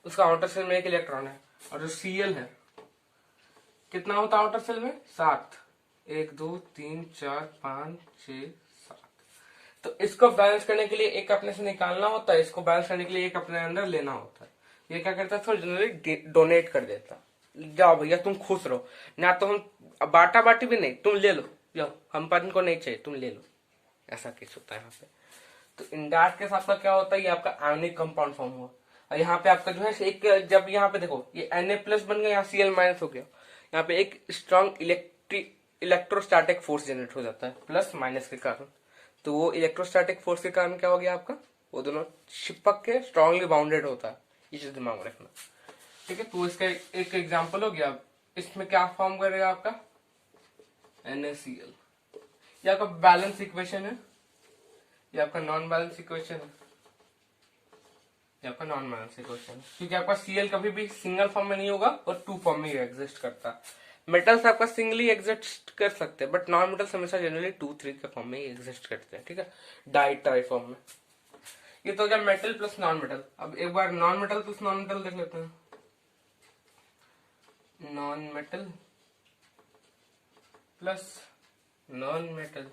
उसका आउटर सेल में एक इलेक्ट्रॉन है, और जो Cl है कितना होता है आउटर सेल में, 7। 1 2 3 4 5 6 7। तो इसको बैलेंस करने के लिए एक अपने से निकालना होता है, इसको बैलेंस करने के लिए एक अपने अंदर लेना होता है। ये क्या करता है, थोड़ा जनरली डोनेट कर देता, जाओ भैया तुम खुश रहो ना, तो हम बाटा बाटी भी नहीं, तुम ले लो, जाओ हम पन को नहीं चाहिए, तुम ले लो, ऐसा केस होता है यहाँ पे। तो इंडार्ट के साथ क्या होता है, ये आपका आयोनिक कंपाउंड फॉर्म हुआ। और यहाँ पे आपका जो है एक, जब यहाँ पे देखो ये Na प्लस बन गया, यहाँ Cl माइनस हो गया, यहाँ पे एक स्ट्रॉन्ग इलेक्ट्रोस्टैटिक फोर्स जनरेट हो जाता है प्लस माइनस के कारण। तो वो इलेक्ट्रोस्टैटिक फोर्स के कारण क्या हो गया आपका, वो दोनों चिपक के स्ट्रांगली बाउंडेड होता है, ये चीज दिमाग में रखना। ठीक है, तो इसका एक एग्जाम्पल हो गया। इसमें क्या फॉर्म करेगा आपका, NaCl। ये आपका बैलेंस इक्वेशन है, ये आपका नॉन बैलेंस इक्वेशन है, ये आपका नॉन बैलेंस इक्वेशन, क्योंकि आपका Cl कभी भी सिंगल फॉर्म में नहीं होगा और 2 फॉर्म में एग्जिस्ट करता है। मेटल्स आपका सिंगली एग्जिस्ट कर सकते हैं, बट नॉन मेटल्स हमेशा जनरली 2 3 के फॉर्म में ही एग्जिस्ट करते हैं। ठीक है, डाई ट्राई फॉर्म में। ये तो हो गया मेटल प्लस नॉन मेटल। अब एक बार non metal plus non metal देख लेते हैं। Non metal plus non metal,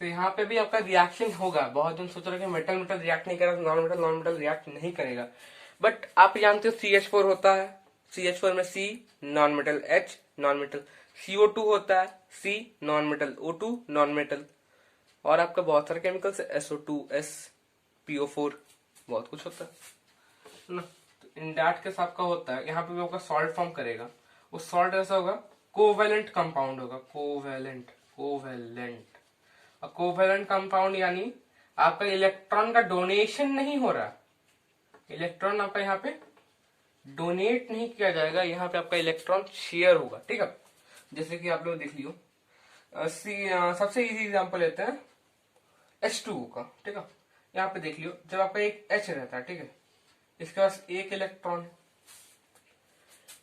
तो यहाँ पे भी आपका रिएक्शन होगा। बहुत जन सोच रहे कि मेटल मेटल रिएक्ट नहीं करेगा, नॉन मेटल रिएक्ट नहीं करेगा, बट आप जानते हो CH4 होता है, CH4 में C non metal, H non metal, CO2 होता है, C non metal, O2 non metal, और आपका बहुत सारे केमिकल्स है, SO2 S PO4, बहुत कुछ होता है ना। तो इंडैट के साथ का होता है, यहाँ पे भी आपका सॉल्ट फॉर्म करेगा। वो सॉल्ट ऐसा होगा, कोवेलेंट कंपाउंड होगा, कोवेलेंट कोवेलेंट कंपाउंड, यानी आपका इलेक्ट्रॉन का डोनेशन नहीं हो रहा, इलेक्ट्रॉन आपका यहाँ पे डोनेट नहीं किया जाएगा, यहाँ पे आपका इलेक्ट्रॉन शेयर होगा। ठीक है, जैसे कि आप लोग देख लियो, सबसे इजी एग्जांपल लेते हैं H2O का। ठीक है, यहाँ पे देख लियो, जब आपका एक H रहता है, ठीक है, इसके पास एक इलेक्ट्रॉन है।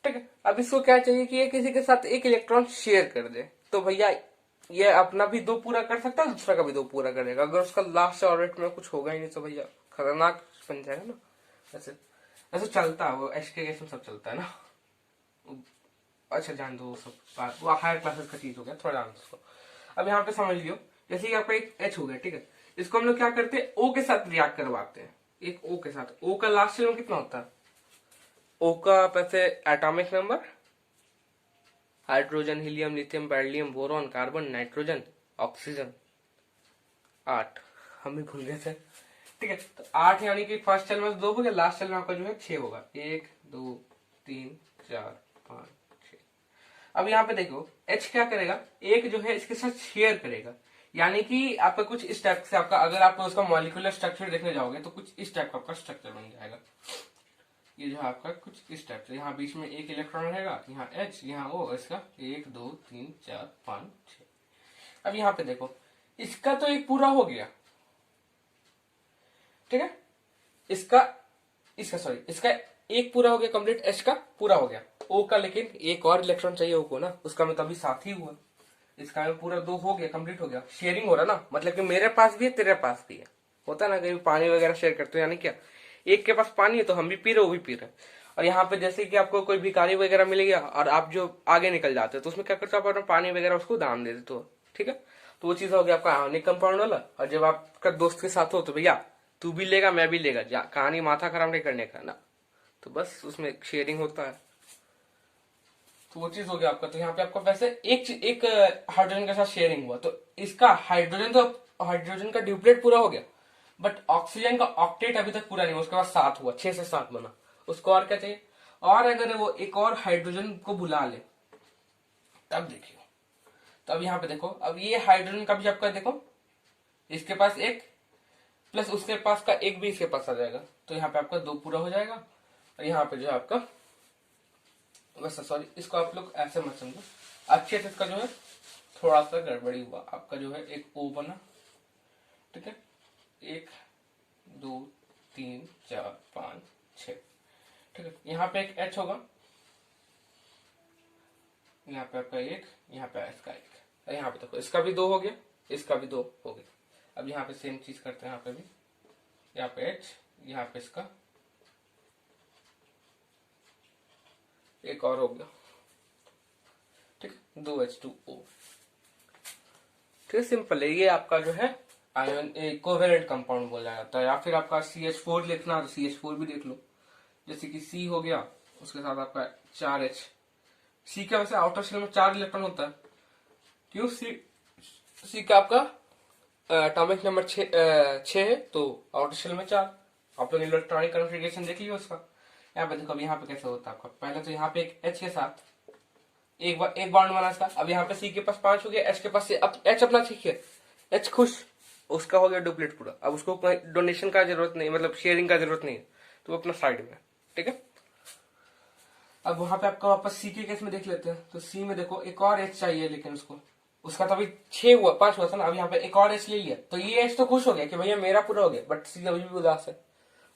ठीक है, अब इसको क्या चाहिए कि ये किसी के साथ एक इलेक्ट्रॉन शेयर कर दे, तो भैया ये अपना भी 2 पूरा कर सकता है, दूसरा का भी 2 पूरा करेगा। अगर उसका लास्ट ऑर्बिट में कुछ होगा ही नहीं तो भैया खतरनाक बन जाएगा ना। ऐसे ऐसे चलता है, वो H के केस में सब चलता है ना। अच्छा जान दो, वो सब बात वो हायर क्लासेस का चीज हो गया, थोड़ा जान दो उसको। अब यहाँ पे समझ लियो, जैसे कि आपका एक H हो गया, ठीक है, इसको हम लोग क्या करते हैं, O के साथ रिएक्ट करवाते हैं, एक O के साथ। O का लास्ट शेल में कितना होता है, O का पैसे atomic number, hydrogen, helium, lithium, beryllium, boron, carbon, nitrogen, oxygen, 8। हम भी भूल गए थे। ठीक है, तो 8 यानी कि फर्स्ट शेल में 2 हो गया, लास्ट शेल में आपका जो है 6 होगा, 1 2 3 4 5 6। अब यहाँ पे देखो H क्या करेगा, एक जो है इसके साथ शेयर करेगा, यानी कि आपका कुछ इस टाइप से, आपका अगर आप उसका मॉलिक्यूलर स्ट्रक्चर देखने जाओगे तो कुछ इस टाइप का आपका स्ट्रक्चर बन जाएगा। ये जो आपका कुछ इस टाइप से, यहाँ बीच में एक इलेक्ट्रॉन रहेगा, यहाँ H, यहाँ O, इसका 1 2 3 4 5 6। अब यहाँ पे देखो, इसका तो एक पूरा हो गया, ठीक है, इसका एक पूरा हो गया कंप्लीट, H का पूरा हो गया, O का लेकिन एक और इलेक्ट्रॉन चाहिए O को ना, उसका में तभी साथ ही हुआ। इसका में पूरा 2 हो गया, कंप्लीट हो गया, शेयरिंग हो रहा ना, मतलब कि मेरे पास भी है तेरे पास भी है, होता है ना, कहीं पानी वगैरह शेयर करते हो, यानी क्या एक के पास पानी है तो हम भी पी रहे, वो भी पी रहे। और यहाँ पे जैसे कि आपको कोई भिखारी वगैरह मिल गया और आप जो आगे निकल जाते हो तो उसमें क्या करते हो, आप अपना पानी वगैरह उसको दान दे देते हो। ठीक है, तो वो चीज हो गया आपका आयोनिक कंपाउंड वाला। और जब आपका दोस्त के साथ हो तो भैया तू भी लेगा मैं भी लेगा, कहानी माथा खराब नहीं करने का ना, तो बस उसमें शेयरिंग होता है। तो वो चीज हो गया आपका। तो यहाँ पे आपका वैसे एक हाइड्रोजन के साथ शेयरिंग हुआ, तो इसका हाइड्रोजन का ड्यूप्लेट पूरा हो गया, बट ऑक्सीजन का ऑक्टेट अभी तक पूरा नहीं हुआ। उसके बाद 7 हुआ, 6 से 7 बना। उसको और क्या चाहिए, और अगर वो एक और हाइड्रोजन को बुला ले तब देखियो। तो अब यहाँ पे देखो, अब ये हाइड्रोजन का भी आपका देखो, इसके पास एक प्लस उसके पास का एक भी इसके पास आ जाएगा, तो यहाँ पे आपका 2 पूरा हो जाएगा। और यहाँ पे जो है आपका, वैसे सॉरी, इसको आप लोग ऐसे मत समझो, अच्छे से इसका जो है थोड़ा सा गड़बड़ी हुआ। आपका जो है एक O बना, ठीक है, 1 2 3 4 5 6, ठीक है। यहाँ पे एक H होगा, यहाँ पे आपका 1, यहाँ पे इसका 1, यहाँ पे देखो इसका भी 2 हो गया, इसका भी 2 हो गया। अब यहाँ पे सेम चीज करते हैं, यहाँ पे भी, यहाँ पे H, यहाँ पे इसका एक और हो गया, ठीक, 2H2O, ठीक है। सिंपल है, ये आपका जो है आयन कोवेलेंट कंपाउंड बोला जाता है। या फिर आपका CH4 लिखना तो CH4 भी देख लो, जैसे कि C हो गया, उसके साथ आपका 4H। C का वैसे आउटर शेल में 4 इलेक्ट्रॉन होता है, क्यों? C का आपका एटॉमिक नंबर 6 है, तो आउटर शेल में 4। आप लोग इलेक्ट्रॉनिक कॉन्फ़िगरेशन देख लियो उसका। यहाँ पे देखो, अब यहाँ पे कैसे होता है आपका, पहले तो यहाँ पे एक H के साथ एक बॉन्ड बना इसका। अब यहाँ पे C के पास 5 हो गया, H के पास अब H अपना ठीक है, H खुश, उसका हो गया डुप्लीट पूरा। अब उसको डोनेशन का जरूरत नहीं, मतलब शेयरिंग का जरूरत नहीं है, तो वो अपना साइड में, ठीक है। अब वहां पे आपका वापस C के केस में देख लेते हैं। तो C में देखो एक और H चाहिए, लेकिन उसका तो अभी 5 हुआ था ना, अब यहाँ पे एक और H ले लिया, तो ये H तो खुश हो गया कि भैया मेरा पूरा हो गया, बट C अभी भी उदास है,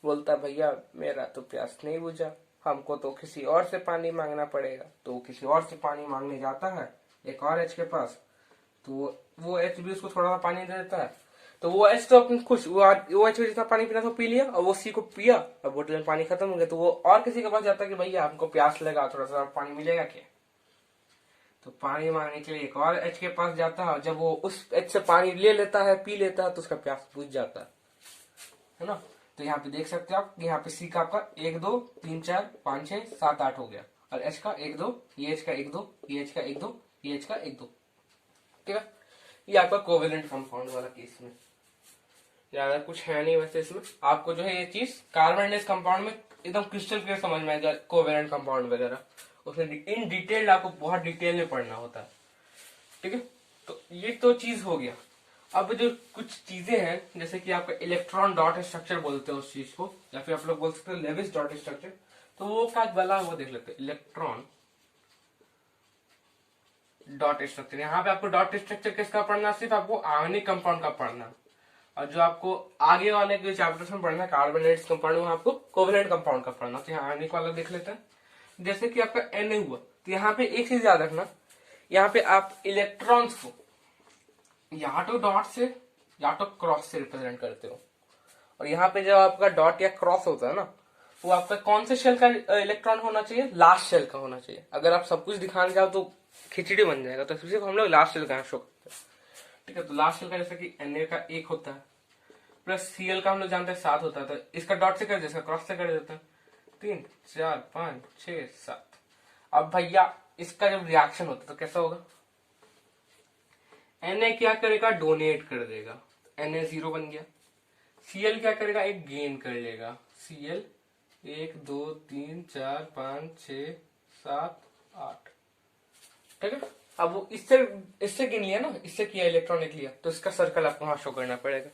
बोलता भैया मेरा तो प्यास नहीं बुझा, हमको तो किसी और से पानी मांगना पड़ेगा। तो वो किसी और से पानी मांगने जाता है एक और H के पास, तो वो H भी उसको थोड़ा सा पानी दे देता है। तो वो H तो अपने खुश, वो H जितना पानी पीना था पी लिया, और वो C को पिया, अब बोतल में पानी खत्म हो गया, तो वो और किसी के पास जाता है कि भैया हमको प्यास लगा, थोड़ा सा पानी मिलेगा क्या? तो पानी मांगने के लिए एक और H के पास जाता है, जब वो उस H से पानी ले लेता है, पी लेता है, तो उसका प्यास बुझ जाता है ना। तो यहाँ पे देख सकते हो आप, यहाँ पे C का आपका 1 2 3 4 5 6 7 8 हो गया, और H का 1 2, ये H का 1 2, ये H का 1 2, ये H का 1 2, ठीक है। ये आपका कोवेलेंट कंपाउंड वाला केस में ज्यादा कुछ है नहीं। वैसे इसमें आपको जो है ये चीज कार्बन कंपाउंड में एकदम क्रिस्टल क्लियर समझ में आएगा, कोवेलेंट कंपाउंड वगैरह उसमें इन डिटेल आपको बहुत डिटेल में पढ़ना होता है, ठीक है। तो ये तो चीज हो गया। अब जो कुछ चीजें हैं, जैसे कि आपका इलेक्ट्रॉन डॉट स्ट्रक्चर बोलते हैं उस चीज को, या फिर आप लोग बोल सकते हो लेविस डॉट स्ट्रक्चर, तो वो क्या वाला वो देख लेते हैं, इलेक्ट्रॉन डॉट स्ट्रक्चर। यहाँ पे आपको डॉट स्ट्रक्चर किसका पढ़ना, सिर्फ आपको आयनिक कंपाउंड का पढ़ना, और जो आपको आगे वाले के चैप्टर्स में पढ़ना कार्बोनेट्स कंपाउंड में आपको कोवेलेंट कंपाउंड का पढ़ना। तो यहाँ आयनिक वाला देख लेते हैं। जैसे कि आपका Na हुआ, तो यहाँ पे एक चीज याद रखना, यहाँ पे आप इलेक्ट्रॉन्स को या तो डॉट से या तो क्रॉस से रिप्रेजेंट करते हो, और यहाँ पे जब आपका डॉट या क्रॉस होता है ना, वो आपका कौन से शेल का इलेक्ट्रॉन होना चाहिए, लास्ट शेल का होना चाहिए। अगर आप सब कुछ दिखाने जाओ तो खिचड़ी बन जाएगा, तो सिर्फ हम लोग लास्ट शेल का शो करते हैं, ठीक है। तो लास्ट शेल का जैसे कि Na का 1 होता है, प्लस Cl का हम लोग जानते हैं 7 होता है, तो इसका डॉट से कर देते हैं, क्रॉस से कर देते हैं, 3 4 5 6 7। अब भैया इसका जब रिएक्शन होता है तो कैसा होगा, Na क्या करेगा, डोनेट कर देगा, Na 0 बन गया। Cl क्या करेगा, एक गेन कर लेगा, Cl 1 2 3 4 5 6 7 8, ठीक है। अब वो इससे गिन लिया ना, इससे किया इलेक्ट्रॉनिक लिया, तो इसका सर्कल आपको वहां शो करना पड़ेगा।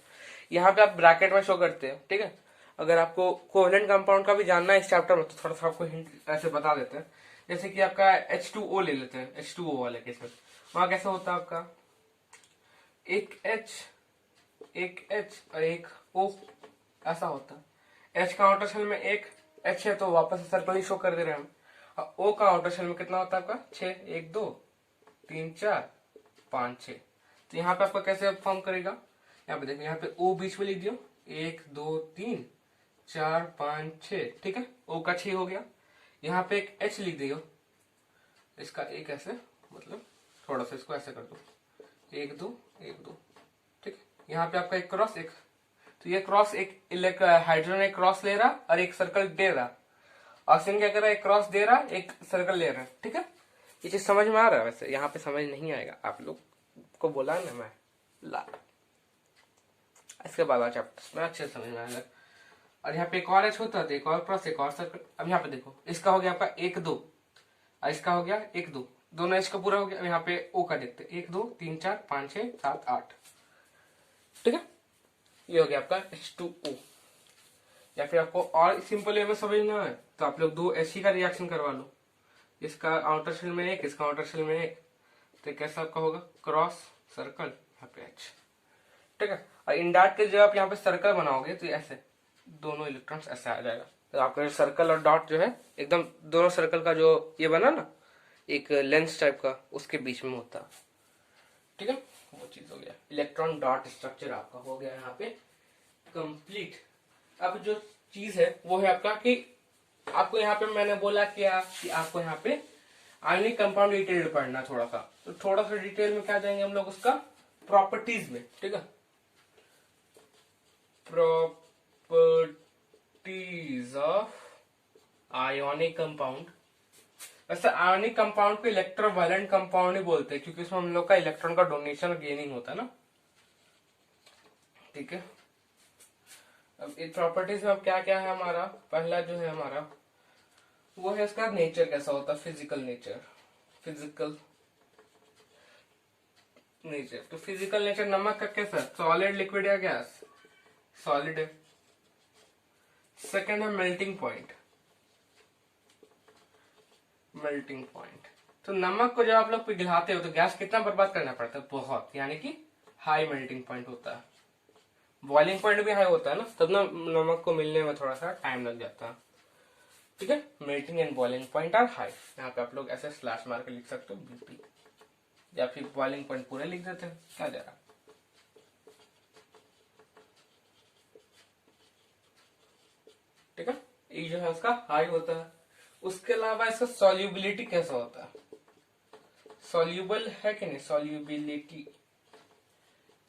यहाँ पे आप ब्रैकेट में शो करते हो, ठीक है। अगर आपको कोवेलेंट कंपाउंड का भी जानना है इस चैप्टर में, तो थोड़ा सा आपको हिंट ऐसे बता देते हैं। जैसे कि आपका H2O ले लेते हैं, H2O वाले केस में वहां कैसा होता है आपका एक H और एक O, ऐसा होता है। H का आउटर शेल में एक H है, तो वापस सर्कल ही शो कर दे रहे हैं हम। और O का आउटर शेल में कितना होता है आपका 6, 1 2 3 4 5 6। तो यहाँ पे आपका कैसे फॉर्म करेगा, यहाँ पे देखिए, यहाँ पे O बीच में लिख दियो, 1 2 3 4 5 6, ठीक है। O का 6 हो गया। यहाँ पे एक H लिख दियो, इसका एक ऐसे, मतलब थोड़ा सा इसको ऐसे कर दो, 1 2 1 2, ठीक है। यहाँ पे आपका एक क्रॉस, एक, तो ये क्रॉस एक हाइड्रोजन एक क्रॉस ले रहा और एक सर्कल दे रहा, ऑक्सीजन क्या कर रहा है, एक क्रॉस दे रहा एक सर्कल ले रहा है, ठीक है। ये चीज समझ में आ रहा है? वैसे यहाँ पे समझ नहीं आएगा, आप लोग को बोला ना मैं ला, इसके बाद चैप्टर में अच्छे से समझ में आएगा। और यहाँ पे एक और एच होता है, एक और प्लस एक और सर्कल। अब यहाँ पे देखो, इसका हो गया आपका 1 2, और इसका हो गया 1 2, दोनों एच का पूरा हो गया। अब यहाँ पे ओ का देखते 1 2 3 4 5 6 7 8, ठीक है, ये हो गया आपका H2O। या फिर आपको और सिंपल वे में समझना है तो आप लोग 2 H का रिएक्शन करवा लो, इसका आउटर शेल में एक, इसका आउटर शेल में एक, तो कैसा आपका होगा क्रॉस सर्कल यहाँ पे H, ठीक है। और इनडायरेक्ट के जब आप यहाँ पे सर्कल बनाओगे तो ऐसे दोनों इलेक्ट्रॉन्स ऐसे आ जाएगा, तो आपका सर्कल और डॉट जो है एकदम दोनों सर्कल का जो ये बना ना एक लेंस टाइप का, उसके बीच में होता है, ठीक है। वो चीज हो गया, इलेक्ट्रॉन डॉट स्ट्रक्चर आपका हो गया यहाँ पे कंप्लीट। अब जो चीज है वो है आपका कि आपको यहाँ पे मैंने बोला क्या कि आपको यहाँ पे आयनिक कंपाउंड डिटेल पढ़ना थोड़ा सा, तो थोड़ा सा डिटेल में क्या जाएंगे हम लोग उसका प्रॉपर्टीज में, ठीक है। Properties of ionic compound. वैसे आयोनिक कंपाउंड को इलेक्ट्रोवायलेंट कंपाउंड ही बोलते हैं क्योंकि उसमें हम लोग का इलेक्ट्रॉन का डोनेशन और गेनिंग होता है ना, ठीक है। अब इस प्रॉपर्टीज में अब क्या क्या है हमारा, पहला जो है हमारा वो है इसका नेचर कैसा होता है, फिजिकल नेचर। फिजिकल नेचर, तो फिजिकल नेचर नमक का कैसा, सॉलिड लिक्विड या गैस, सॉलिड है। सेकंड है मेल्टिंग पॉइंट, मेल्टिंग पॉइंट, तो नमक को जब आप लोग पिघलाते हो तो गैस कितना बर्बाद करना पड़ता है, बहुत, यानी कि हाई मेल्टिंग पॉइंट होता है। बॉइलिंग पॉइंट भी हाई होता है ना, तब ना नमक को मिलने में थोड़ा सा टाइम लग जाता है, ठीक है। Melting and boiling point are high, यहाँ पे आप लोग ऐसे स्लैश मार के लिख सकते हो BP, या फिर बॉइलिंग पॉइंट पूरा लिख देते हैं, क्या जा रहा, ठीक है। ये जो है उसका हाई होता है। उसके अलावा इसका सॉल्युबिलिटी कैसा होता है, सॉल्यूबल है कि नहीं, सॉल्युबिलिटी,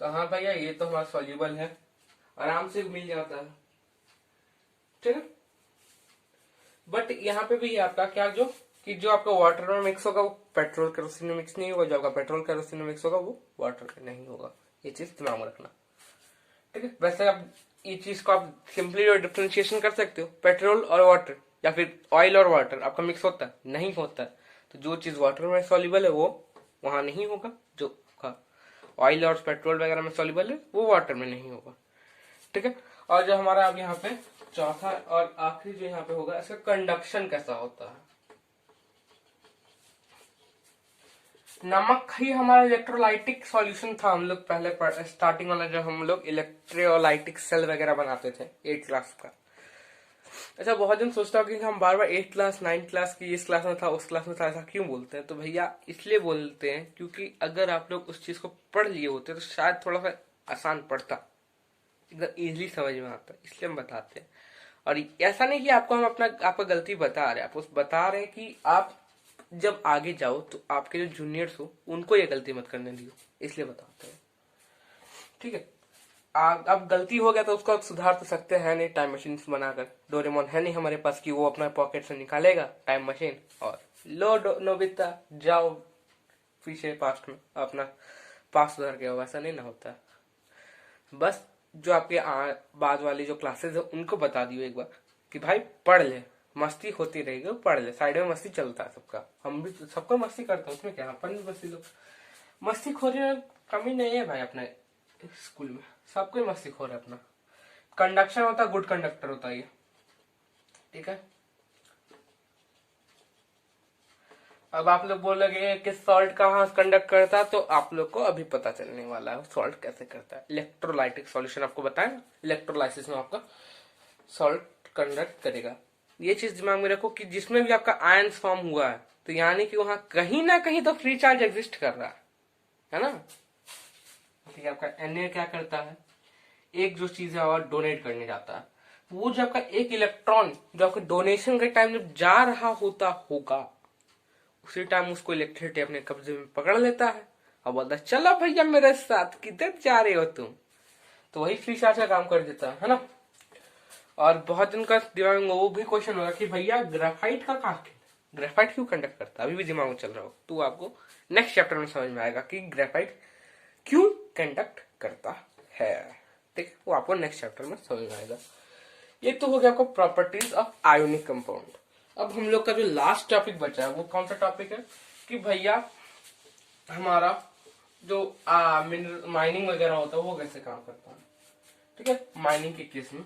तो हाँ भैया ये तो हमारा सॉल्यूबल है, आराम से मिल जाता है, ठीक है। बट यहाँ पे भी है आपका क्या, जो कि जो आपका वाटर में मिक्स होगा वो पेट्रोल केरोसिन में मिक्स नहीं होगा, जो आपका पेट्रोल केरोसिन में मिक्स होगा वो वाटर में नहीं होगा, ये चीज दिमाग में रखना, ठीक है। वैसे आप ये चीज को आप सिंपली और डिफ्रेंशिएशन कर सकते हो, पेट्रोल और वाटर या फिर ऑयल और वाटर आपका मिक्स होता है, नहीं होता है, तो जो चीज वाटर में सॉल्युबल है वो वहां नहीं होगा, जो ऑयल और पेट्रोल वगैरह में सॉल्युबल है वो वाटर में नहीं होगा, ठीक है। और जो हमारा अब यहाँ पे चौथा और आखिरी जो यहाँ पे होगा, इसका कंडक्शन कैसा होता है। नमक ही हमारा इलेक्ट्रोलाइटिक सॉल्यूशन था, हम लोग पहले स्टार्टिंग वाला जब हम लोग इलेक्ट्रोलाइटिक सेल वगैरह बनाते थे 8th क्लास का। अच्छा, बहुत दिन सोचता हूँ कि हम बार बार 8th क्लास 9th क्लास की इस क्लास में था उस क्लास में था, ऐसा क्यों बोलते हैं, तो भैया इसलिए बोलते हैं क्योंकि अगर आप लोग उस चीज को पढ़ लिए होते तो शायद थोड़ा सा आसान पड़ता, एकदम इजीली समझ में आता, इसलिए हम बताते हैं। और ऐसा नहीं कि आपको हम आपका गलती बता रहे हैं, आप उस बता रहे हैं कि आप जब आगे जाओ तो आपके जो जूनियर्स हो उनको ये गलती मत करने दियो, इसलिए बताते हैं, ठीक है। अब गलती हो गया तो उसको सुधार तो सकते हैं नहीं, टाइम मशीन बनाकर, डोरेमोन है नहीं हमारे पास कि वो अपना पॉकेट से निकालेगा टाइम मशीन और लो नोबिता जाओ पीछे पास्ट में अपना पास सुधार के, वैसा नहीं ना होता। बस जो आपके बाद वाली जो क्लासेस है उनको बता दियो एक बार कि भाई पढ़ ले, मस्ती होती रहेगी, पढ़ ले, साइड में मस्ती चलता है सबका, हम भी सबको मस्ती करते हैं, उसमें क्या, अपन भी मस्ती लो, मस्ती खोरी में कमी नहीं है भाई अपने स्कूल में, सबको मस्ती खोर है अपना। कंडक्शन होता है, गुड कंडक्टर होता है ये, ठीक है। अब आप लोग बोलोगे कि सॉल्ट कहाँ कंडक्ट करता है, तो आप लोग को अभी पता चलने वाला है सॉल्ट कैसे करता है। इलेक्ट्रोलाइटिक सॉल्यूशन आपको बताएं, इलेक्ट्रोलाइसिस में आपका सॉल्ट कंडक्ट करेगा। ये चीज दिमाग में रखो कि जिसमें भी आपका आयंस फॉर्म हुआ है तो यानी कि वहां कहीं ना कहीं तो फ्री चार्ज एग्जिस्ट कर रहा है ना। ठीक है, आपका Na क्या करता है, एक जो चीज है और डोनेट करने जाता है, वो जो आपका एक इलेक्ट्रॉन जो आपका डोनेशन के टाइम जब जा रहा होता होगा उसी टाइम उसको इलेक्ट्रिसिटी अपने कब्जे में पकड़ लेता है और बोलता है चलो भैया मेरे साथ, किधर जा रहे हो तुम, तो वही फ्री चार्ज का काम कर देता है ना। और बहुत दिन का दिमाग में वो भी क्वेश्चन होगा कि भैया ग्राफाइट का क्या, ग्रेफाइट क्यों कंडक्ट करता है, अभी भी दिमाग में चल रहा हो तो आपको नेक्स्ट चैप्टर में समझ में आएगा कि ग्रेफाइट क्यों कंडक्ट करता है। ठीक है, वो आपको नेक्स्ट चैप्टर में समझ में आएगा। ये तो हो गया आपको प्रॉपर्टीज ऑफ आयोनिक कंपाउंड। अब हम लोग का जो लास्ट टॉपिक बचा है वो कौन सा टॉपिक है कि भैया हमारा जो माइनिंग वगैरह होता है वो कैसे काम करता है। ठीक है, माइनिंग के केस में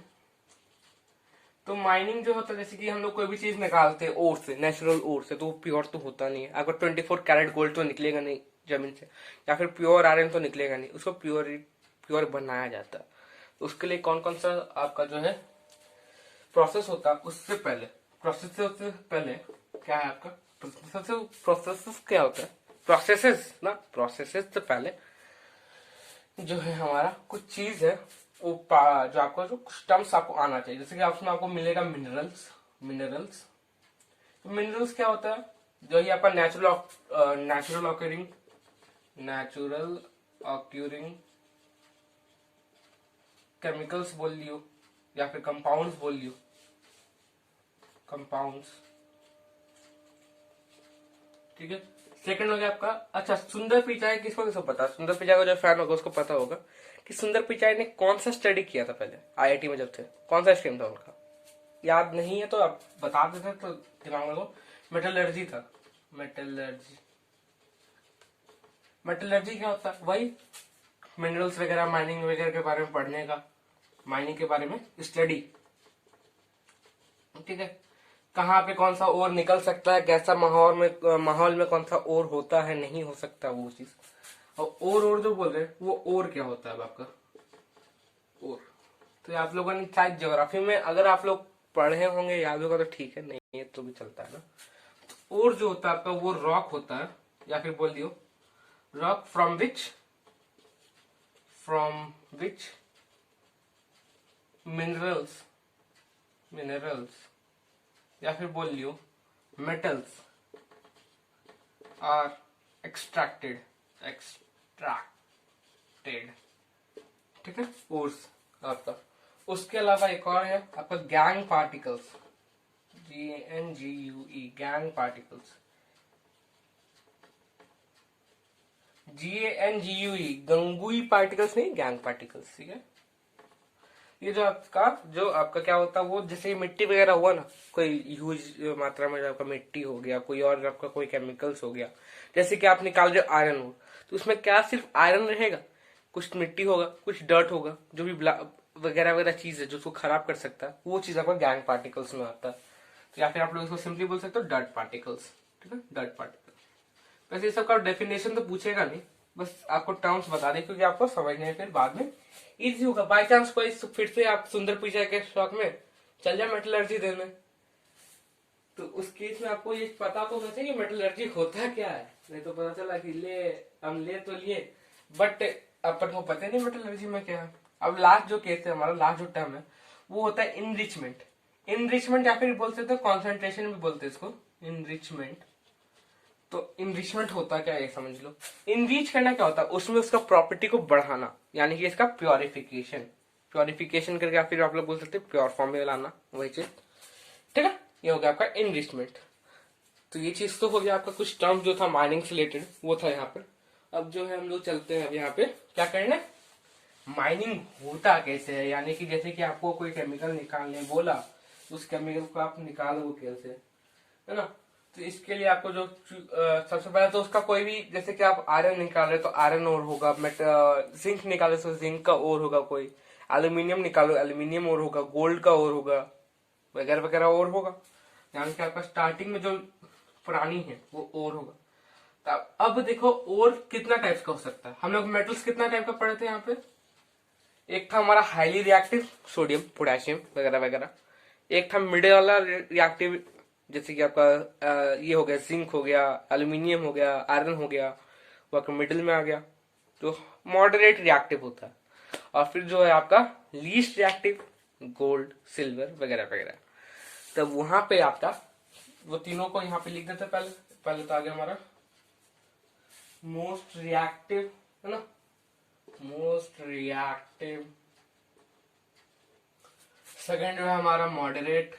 तो माइनिंग जो होता है जैसे कि हम लोग कोई भी चीज निकालते हैं ओर से, नेचुरल ओर से, तो वो प्योर तो होता नहीं है। अगर 24 कैरेट गोल्ड तो निकलेगा नहीं जमीन से, या फिर प्योर आयरन तो निकलेगा नहीं, उसको प्योर बनाया जाता है। तो उसके लिए कौन कौन सा आपका जो है प्रोसेस होता है, उससे पहले क्या है आपका प्रोसेस क्या होता है, प्रोसेसेस से पहले जो है हमारा कुछ चीज है वो जो आपको जो कुछ टर्म्स आपको आना चाहिए। जैसे कि उसमें आपको मिलेगा मिनरल्स क्या होता है, जो ही आपका नेचुरल ऑक्यूरिंग केमिकल्स बोल लियो या फिर कंपाउंड्स बोल लियो, कंपाउंड्स। ठीक है, सेकंड हो गया आपका, अच्छा सुंदर पिचाई किसको पता है, सुंदर पिचाई का जो फैन होगा उसको पता होगा कि सुंदर पिचाई ने कौन सा स्टडी किया था पहले आईआईटी में जब थे, कौन सा स्ट्रीम था उनका, याद नहीं है तो आप बता देते तो दिमाग में। मेटलर्जी था, मेटलर्जी क्या होता है, वही मिनरल्स वगैरह माइनिंग वगैरह के बारे में पढ़ने का, माइनिंग के बारे में स्टडी। ठीक है, कहाँ पे कौन सा और निकल सकता है, कैसा माहौल में कौन सा और होता है, नहीं हो सकता वो चीज। और जो बोल रहे हैं वो और क्या होता है आपका और, तो आप लोगों ने शायद ज्योग्राफी में अगर आप लोग पढ़े होंगे याद होगा तो ठीक है, नहीं है तो भी चलता है ना। तो और जो होता है आपका वो रॉक होता है, या फिर बोल दियो रॉक फ्रॉम विच मिनरल्स या फिर बोल लियो मेटल्स आर एक्सट्रैक्टेड। ठीक है, ओर्स आपका। उसके अलावा एक और है आपका gangue particles, GNGUE, gangue particles, GANGUE, gangue particles नहीं, गैंग पार्टिकल्स। ठीक है, ये जो आपका क्या होता है वो जैसे मिट्टी वगैरह हुआ ना, कोई ह्यूज मात्रा में जो आपका मिट्टी हो गया, कोई और आपका कोई केमिकल्स हो गया, जैसे कि आप निकाल रहे हो आयरन हो, तो उसमें क्या सिर्फ आयरन रहेगा, कुछ मिट्टी होगा, कुछ डर्ट होगा, जो भी वगैरह वगैरह चीज है जो उसको खराब कर सकता है, वो चीज आपका गैंग पार्टिकल्स में आता है। तो या फिर आप लोग इसको सिंपली बोल सकते हो डर्ट पार्टिकल्स। ठीक है, डर्ट पार्टिकल। वैसे ये सब का डेफिनेशन तो पूछेगा नहीं, बस आपको टर्म्स बता दे क्योंकि आपको समझने फिर बाद में इजी होगा। बाई चांस कोई फिर से आप सुंदर पिचाई के शौक में चल जाए मेटलर्जी देने, तो उस केस में आपको ये पता तो होना चाहिए मेटलर्जी होता क्या है, नहीं तो पता चला कि हम ले तो लिए बट अपन को पता नहीं मेटलर्जी में क्या है। अब लास्ट जो केस है हमारा, लास्ट जो टर्म है वो होता है इनरिचमेंट या फिर बोल सकते हो कॉन्सेंट्रेशन भी बोलते हैं इसको, इनरिचमेंट। तो इनरिचमेंट होता क्या है ये समझ लो। इनरिच करना क्या होता है, उसमें उसका प्रॉपर्टी को बढ़ाना, यानी कि इसका प्योरिफिकेशन करके, या फिर आप लोग बोल सकते हैं प्योर फॉर्म में लाना, वही चीज। ठीक है, ये हो गया आपका इनरिचमेंट। तो ये चीज तो हो गया आपका, कुछ टर्म जो था माइनिंग से रिलेटेड वो था यहाँ पर। अब जो है हम लोग चलते हैं अब यहाँ पे क्या करना, माइनिंग होता कैसे है, यानी कि जैसे कि आपको कोई केमिकल निकालने बोला, उस केमिकल को आप निकालो कैसे, है ना। तो इसके लिए आपको जो सबसे पहले तो उसका कोई भी, जैसे कि आप आयरन निकाल रहे तो आयरन और होगा, जिंक निकाले तो जिंक का और होगा, कोई एल्यूमिनियम निकालो एल्यूमिनियम और होगा, गोल्ड का और होगा, वगैरह वगैरह और होगा। यानी कि आपका स्टार्टिंग में जो पुरानी है वो और होगा। तो अब देखो और कितना टाइप्स का हो सकता है, हम लोग मेटल्स कितना टाइप का पढ़े थे यहाँ पे। एक था हमारा हाईली रिएक्टिव, सोडियम पोटेशियम वगैरह वगैरह। एक था मिडिल वाला रिएक्टिव, जैसे कि आपका ये हो गया जिंक हो गया, एल्यूमिनियम हो गया, आयरन हो गया, वो आपका मिडिल में आ गया, जो मॉडरेट रिएक्टिव होता है। और फिर जो है आपका लीस्ट रिएक्टिव, गोल्ड सिल्वर वगैरह वगैरह। तब वहां पे आपका वो तीनों को यहाँ पे लिख देते पहले तो आ गया हमारा मोस्ट रिएक्टिव, है ना, मोस्ट रिएक्टिव। सेकंड जो है हमारा मॉडरेट,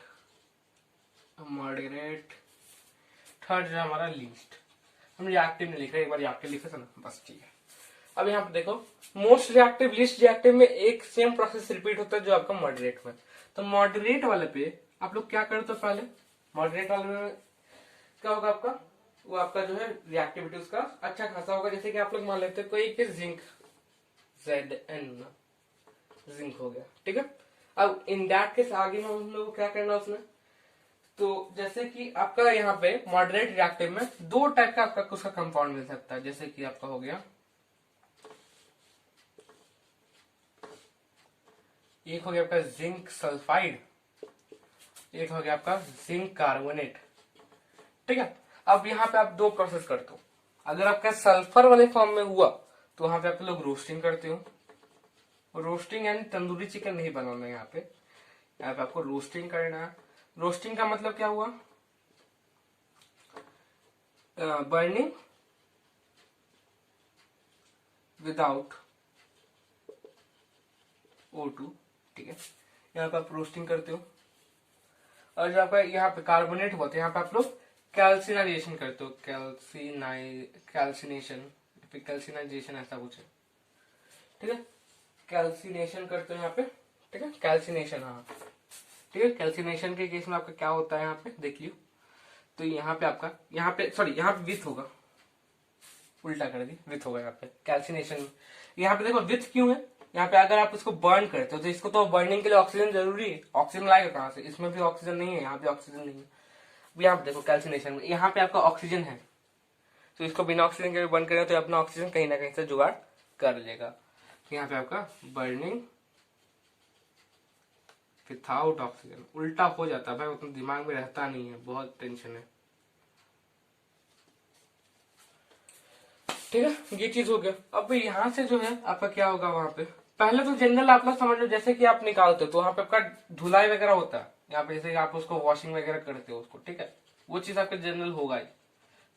थर्ड जो है हमारा लीस्ट। हम रिएक्टिव नहीं लिख रहे, एक बार रिएक्टिव लिखे थे ना, बस ठीक है। अब यहाँ पे देखो मोस्ट रिएक्टिव, लीस्ट रिएक्टिव में एक सेम प्रोसेस रिपीट होता है जो आपका मॉडरेट में। तो मॉडरेट वाले पे आप लोग क्या करते हो, पहले मॉडरेट वाले में क्या होगा आपका, वो आपका जो है रिएक्टिविटी उसका अच्छा खासा होगा। जैसे कि आप लोग मान लेते हैं कोई कि जिंक Zn, जिंक हो गया, ठीक है। अब इन दैट केस आगे हम लोग को क्या करना है उसमें, तो जैसे कि आपका यहाँ पे मॉडरेट रिएक्टिव में दो टाइप का आपका उसका कंपाउंड मिल सकता है। जैसे कि आपका हो गया, एक हो गया आपका जिंक सल्फाइड, एक हो गया आपका जिंक कार्बोनेट, ठीक है। अब यहाँ पे आप दो प्रोसेस करते हो। अगर आपका सल्फर वाले फॉर्म में हुआ तो वहां पे आप लोग रोस्टिंग करते हो। रोस्टिंग यानी तंदूरी चिकन नहीं बनाना है, यहाँ पे आपको रोस्टिंग करना है। रोस्टिंग का मतलब क्या हुआ, बर्निंग विदाउट O2, ठीक है। यहाँ पे आप रोस्टिंग करते हो। और जो आपका यहाँ पे कार्बोनेट हुआ तो यहाँ पे आप लोग कैल्सिनाइजेशन करते हो, कैल्सिनाइजेशन ऐसा कुछ है, ठीक है। कैल्सिनेशन करते हो यहाँ पे, ठीक है, कैल्सिनेशन, हाँ ठीक है। कैल्सिनेशन के केस में आपका क्या होता है, यहाँ पे देखिए, तो यहाँ पे आपका यहाँ पे सॉरी यहाँ पे विथ होगा, उल्टा कर दी, विथ होगा यहाँ पे कैल्सिनेशन। यहाँ पे देखो विथ क्यों है, यहाँ पे अगर आप इसको बर्न करते हो तो इसको तो बर्निंग के लिए ऑक्सीजन जरूरी है, ऑक्सीजन लाएगा कहाँ से, इसमें भी ऑक्सीजन नहीं है, यहाँ पे ऑक्सीजन नहीं है। यहाँ पे देखो कैल्सिनेशन में यहाँ पे आपका ऑक्सीजन है, तो इसको बिना ऑक्सीजन के बर्न करें तो अपना ऑक्सीजन कहीं ना कहीं से जुगाड़ कर लेगा। यहाँ पे आपका बर्निंग विथआउट ऑक्सीजन, उल्टा हो जाता है भाई, उतना दिमाग में रहता नहीं है, बहुत टेंशन है, ठीक है। ये चीज हो गया। अब यहाँ से जो है आपका क्या होगा, वहां पे पहले तो जनरल आप लोग समझ लो, जैसे कि आप निकालते हो तो वहां पे आपका धुलाई वगैरह होता है, यहाँ पे जैसे आप उसको वॉशिंग वगैरह करते हो उसको, ठीक है, वो चीज आपका जनरल होगा ही।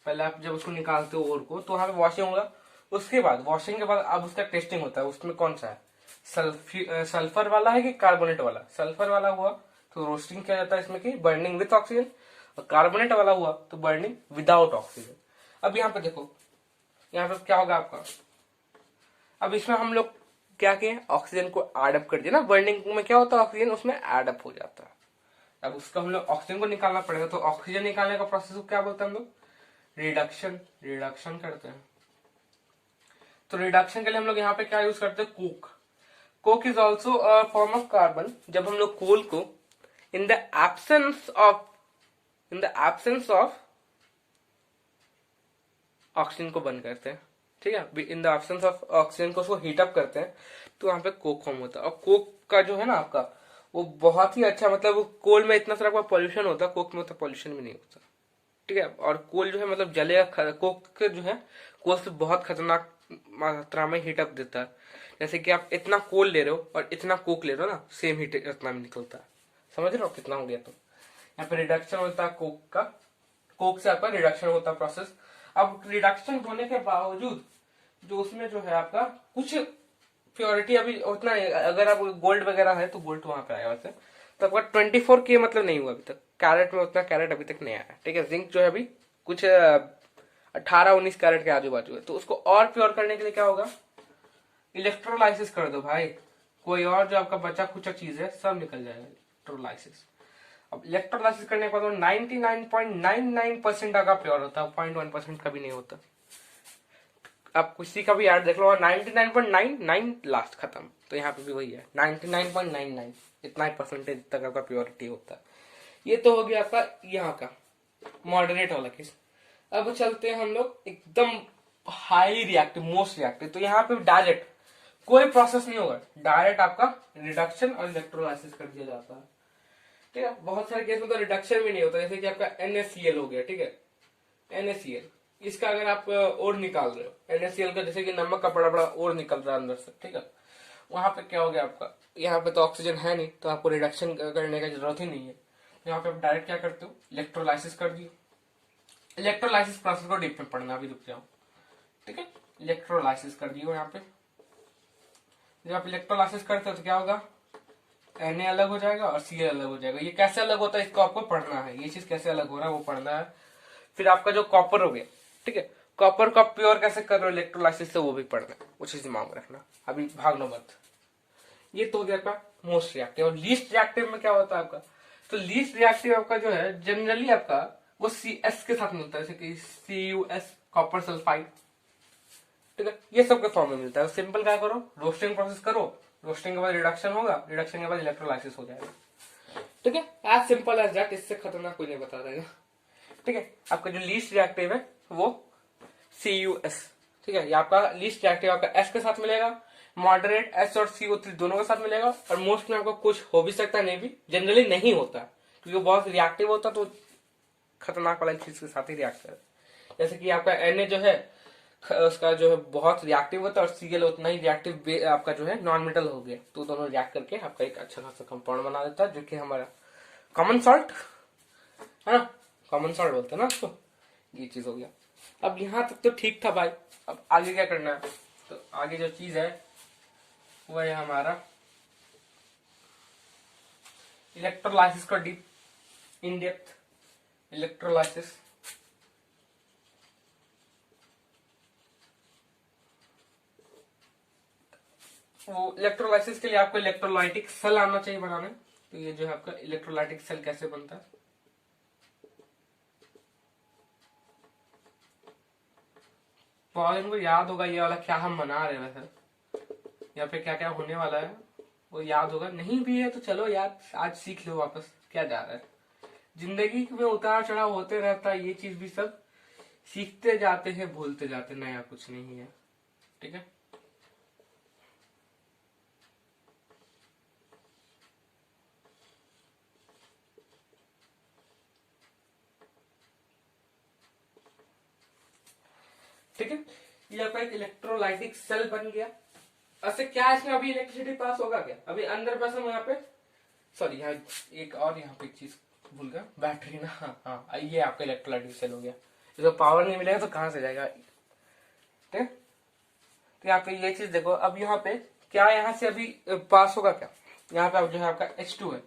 पहले आप जब उसको निकालते हो ओर को तो वहां पे वॉशिंग होगा, उसके बाद वॉशिंग के बाद अब उसका टेस्टिंग होता है, उसमें कौन सा है, सल्फर वाला है कि कार्बोनेट वाला। सल्फर वाला हुआ तो रोस्टिंग किया जाता है इसमें की बर्निंग विथ ऑक्सीजन, और कार्बोनेट वाला हुआ तो बर्निंग विदाउट ऑक्सीजन। अब यहाँ पे देखो, यहाँ पे क्या होगा आपका, अब इसमें हम लोग क्या किए, ऑक्सीजन को एडअप कर दिया ना, बर्निंग में क्या होता है ऑक्सीजन उसमें एडअप हो जाता है। अब उसका हम लोग ऑक्सीजन को निकालना पड़ेगा, तो ऑक्सीजन निकालने का प्रोसेस को क्या बोलते हैं हम लोग, रिडक्शन, रिडक्शन करते हैं। तो रिडक्शन के लिए हम लोग यहाँ पे क्या यूज करते हैं, Coke. Coke is also a form of carbon. जब हम लोग कोल को in the absence of oxygen को बंद करते हैं, ठीक है, in the absence of oxygen को उसको हीट अप करते हैं, तो वहां पे कोक फॉर्म होता है। और कोक का जो है ना आपका, वो बहुत ही अच्छा, मतलब वो कोल में इतना सारा पॉल्यूशन होता है, कोक में उतना पॉल्यूशन भी नहीं होता, ठीक है। और कोल जो है मतलब जलेगा, कोक जो है कोल से बहुत खतरनाक मात्रा में हीट अप देता है। जैसे कि आप इतना कोल ले रहे हो और इतना कोक ले रहे हो ना, सेम हीट इतना में निकलता है, समझ रहे हो कितना हो गया। तो यहाँ पे रिडक्शन होता है कोक का, कोक से आपका रिडक्शन होता है प्रोसेस। अब रिडक्शन होने के बावजूद जो उसमें जो है आपका कुछ प्योरिटी अभी उतना, अगर आप गोल्ड वगैरह है तो गोल्ड वहां पे आया वैसे, तो आपका 24K मतलब नहीं हुआ अभी तक, कैरेट में उतना कैरेट अभी तक नहीं आया, ठीक है। जिंक जो है अभी कुछ 18-19 कैरेट के आजू बाजू है, तो उसको और प्योर करने के लिए क्या होगा, इलेक्ट्रोलाइसिस कर दो भाई, कोई और जो आपका बचा खुचा चीज है सब निकल जाएगा, इलेक्ट्रोलाइसिस। अब इलेक्ट्रोलाइसिस करने के बाद 99.99% का प्योर होता है, 0.1% का भी नहीं होता। आप किसी का भी यार देख लो, 99.99 लास्ट खत्म, तो यहाँ पे भी वही है 99.99, इतना ही परसेंटेज तक आपका प्योरिटी होता है। ये तो हो गया आपका यहाँ का मॉडरेट वाला केस। अब चलते हैं हम लोग एकदम हाई रिएक्टिव, मोस्ट रिएक्टिव। तो यहाँ पे डायरेक्ट कोई प्रोसेस नहीं होगा, डायरेक्ट आपका रिडक्शन और इलेक्ट्रोलाइसिस कर दिया जाता है, ठीक है। बहुत सारे केस में तो रिडक्शन भी नहीं होता, जैसे कि आपका NaCl हो गया, ठीक है, NaCl, इसका अगर आप और निकाल रहे हो NaCl का, जैसे कि नमक का बड़ा बड़ा और निकल रहा है अंदर से, ठीक है, वहां पे क्या हो गया आपका, यहाँ पे तो ऑक्सीजन है नहीं, तो आपको रिडक्शन करने की जरूरत ही नहीं है। यहाँ पे आप डायरेक्ट क्या करते हो, इलेक्ट्रोलाइसिस कर दियो। इलेक्ट्रोलाइसिस प्रोसेस को डीप में पढ़ना, अभी रुक जाओ, ठीक है। इलेक्ट्रोलाइसिस कर दियो। यहाँ पे जब आप इलेक्ट्रोलाइसिस करते हो तो क्या होगा, Na अलग हो जाएगा और Cl अलग हो जाएगा। ये कैसे अलग होता है इसको आपको पढ़ना है, ये चीज कैसे अलग हो रहा है वो पढ़ना है। फिर आपका जो कॉपर हो गया, ठीक है, कॉपर को प्योर कैसे कर रहे हो इलेक्ट्रोलाइसिस से, वो भी पढ़ना है, वो चीज दिमाग में रखना, अभी भागनो मत। ये तो हो गया आपका मोस्ट रिएक्टिव। और लीस्ट रिएक्टिव में क्या होता है आपका, तो लीस्ट रिएक्टिव आपका जो है जनरली आपका वो CS के साथ मिलता है, जैसे कि CuS कॉपर सल्फाइड, ठीक है, ये सब के फॉर्म में मिलता है। सिंपल क्या करो, रोस्टिंग प्रोसेस करो, रोस्टिंग के बाद रिडक्शन होगा, रिडक्शन के बाद इलेक्ट्रोलाइसिस हो जाएगा, ठीक है, एज सिंपल एज दैट, इससे खतरनाक कोई नहीं बता देगा, ठीक है। आपका जो लीस्ट रिएक्टिव है वो CuS, ठीक है, ये आपका लीस्ट रिएक्टिव आपका S के साथ मिलेगा, मॉडरेट S और CO3 दोनों के साथ मिलेगा, और मोस्ट में आपको कुछ हो भी सकता है, नहीं भी, जनरली नहीं होता क्योंकि बहुत रिएक्टिव होता तो खतरनाक वाला चीज के साथ ही रिएक्ट करे। जैसे कि आपका Na जो है उसका जो है बहुत रिएक्टिव होता है, और Cl उतना ही रिएक्टिव आपका जो है नॉन मेटल हो गया, तो दोनों रिएक्ट करके आपका एक अच्छा खासा कंपाउंड बना देता है, जो कि हमारा कॉमन सॉल्ट है ना, कॉमन सॉल्ट बोलते हैं ना उसको। ये चीज हो गया। अब यहां तक तो ठीक था भाई, अब आगे क्या करना है, तो आगे जो चीज है वो है हमारा इलेक्ट्रोलाइसिस का डीप इन डेप्थ इलेक्ट्रोलाइसिस। वो इलेक्ट्रोलाइसिस के लिए आपको इलेक्ट्रोलाइटिक सेल आना चाहिए बनाने। तो ये जो है आपका इलेक्ट्रोलाइटिक सेल कैसे बनता है, तो इनको याद होगा ये वाला क्या हम बना रहे हैं वैसे, या फिर क्या क्या होने वाला है वो याद होगा, नहीं भी है तो चलो यार आज सीख लो वापस, क्या जा रहा है। जिंदगी में उतार चढ़ाव होते रहता है, ये चीज भी सब सीखते जाते हैं, भूलते जाते, नया कुछ नहीं है, ठीक है। ठीक है, ये आपका एक इलेक्ट्रोलाइटिक सेल बन गया। ऐसे क्या इसमें अभी इलेक्ट्रिसिटी पास होगा क्या, अभी अंदर पास हम यहाँ पे, सॉरी यहाँ एक और यहाँ पे एक चीज भूल गया, बैटरी ना, हाँ ये आपका इलेक्ट्रोलाइटिक सेल हो गया। इसको पावर नहीं मिलेगा तो कहां से जाएगा, ठीक है। तो यहाँ पे ये चीज देखो, अब यहाँ पे क्या यहाँ से अभी पास होगा क्या, यहाँ पे अब जो है आपका H2 है,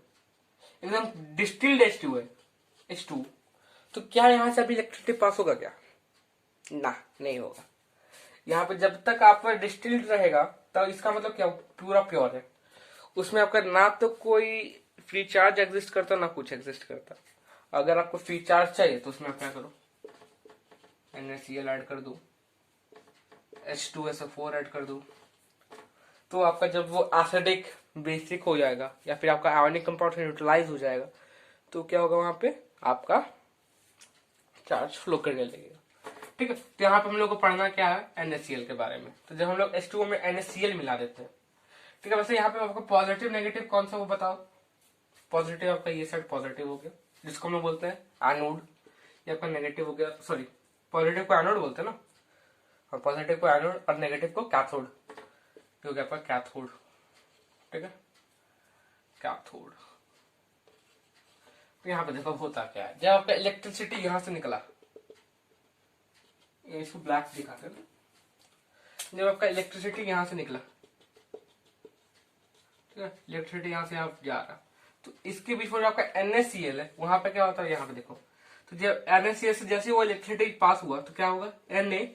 एकदम डिस्टिल्ड H2 है, H2, तो क्या यहाँ से अभी इलेक्ट्रिसिटी पास होगा क्या, ना नहीं होगा। यहाँ पे जब तक आपका डिस्टिल्ड रहेगा तब इसका मतलब क्या, पूरा प्योर है, उसमें आपका ना तो कोई फ्री चार्ज एग्जिस्ट करता ना कुछ एग्जिस्ट करता। अगर आपको फ्री चार्ज चाहिए तो उसमें आप क्या करो, NaCl ऐड कर दो, H2SO4 ऐड कर दो, तो आपका जब वो एसिडिक बेसिक हो जाएगा या फिर आपका आयोनिक कंपाउंड न्यूट्रलाइज हो जाएगा, तो क्या होगा, वहां पे आपका चार्ज फ्लो करने लगेगा, ठीक है। तो यहाँ पे हम लोग को पढ़ना क्या है, NaCl के बारे में। तो जब हम लोग H2O में NaCl मिला देते हैं, ठीक है, वैसे यहाँ पे आपको पॉजिटिव नेगेटिव कौन सा वो बताओ, पॉजिटिव आपका ये साइड पॉजिटिव हो गया, जिसको हम लोग बोलते हैं एनोड, ये आपका नेगेटिव हो गया, सॉरी पॉजिटिव को एनोड बोलते हैं ना, और पॉजिटिव को एनोड और नेगेटिव को कैथोड, ये हो गया आपका कैथोड, ठीक है, कैथोड। तो यहाँ पे देखो होता क्या है, जब आपका इलेक्ट्रिसिटी यहाँ से निकला, इसको ब्लैक दिखाते हैं, जब आपका इलेक्ट्रिसिटी यहाँ से निकला, ठीक है, इलेक्ट्रिसिटी यहाँ से आप जा रहा, तो इसके बीच में जो आपका NaCl है, वहां पे क्या होता है, यहाँ पे देखो, तो जब NaCl से जैसे वो इलेक्ट्रिसिटी पास हुआ तो क्या होगा, Na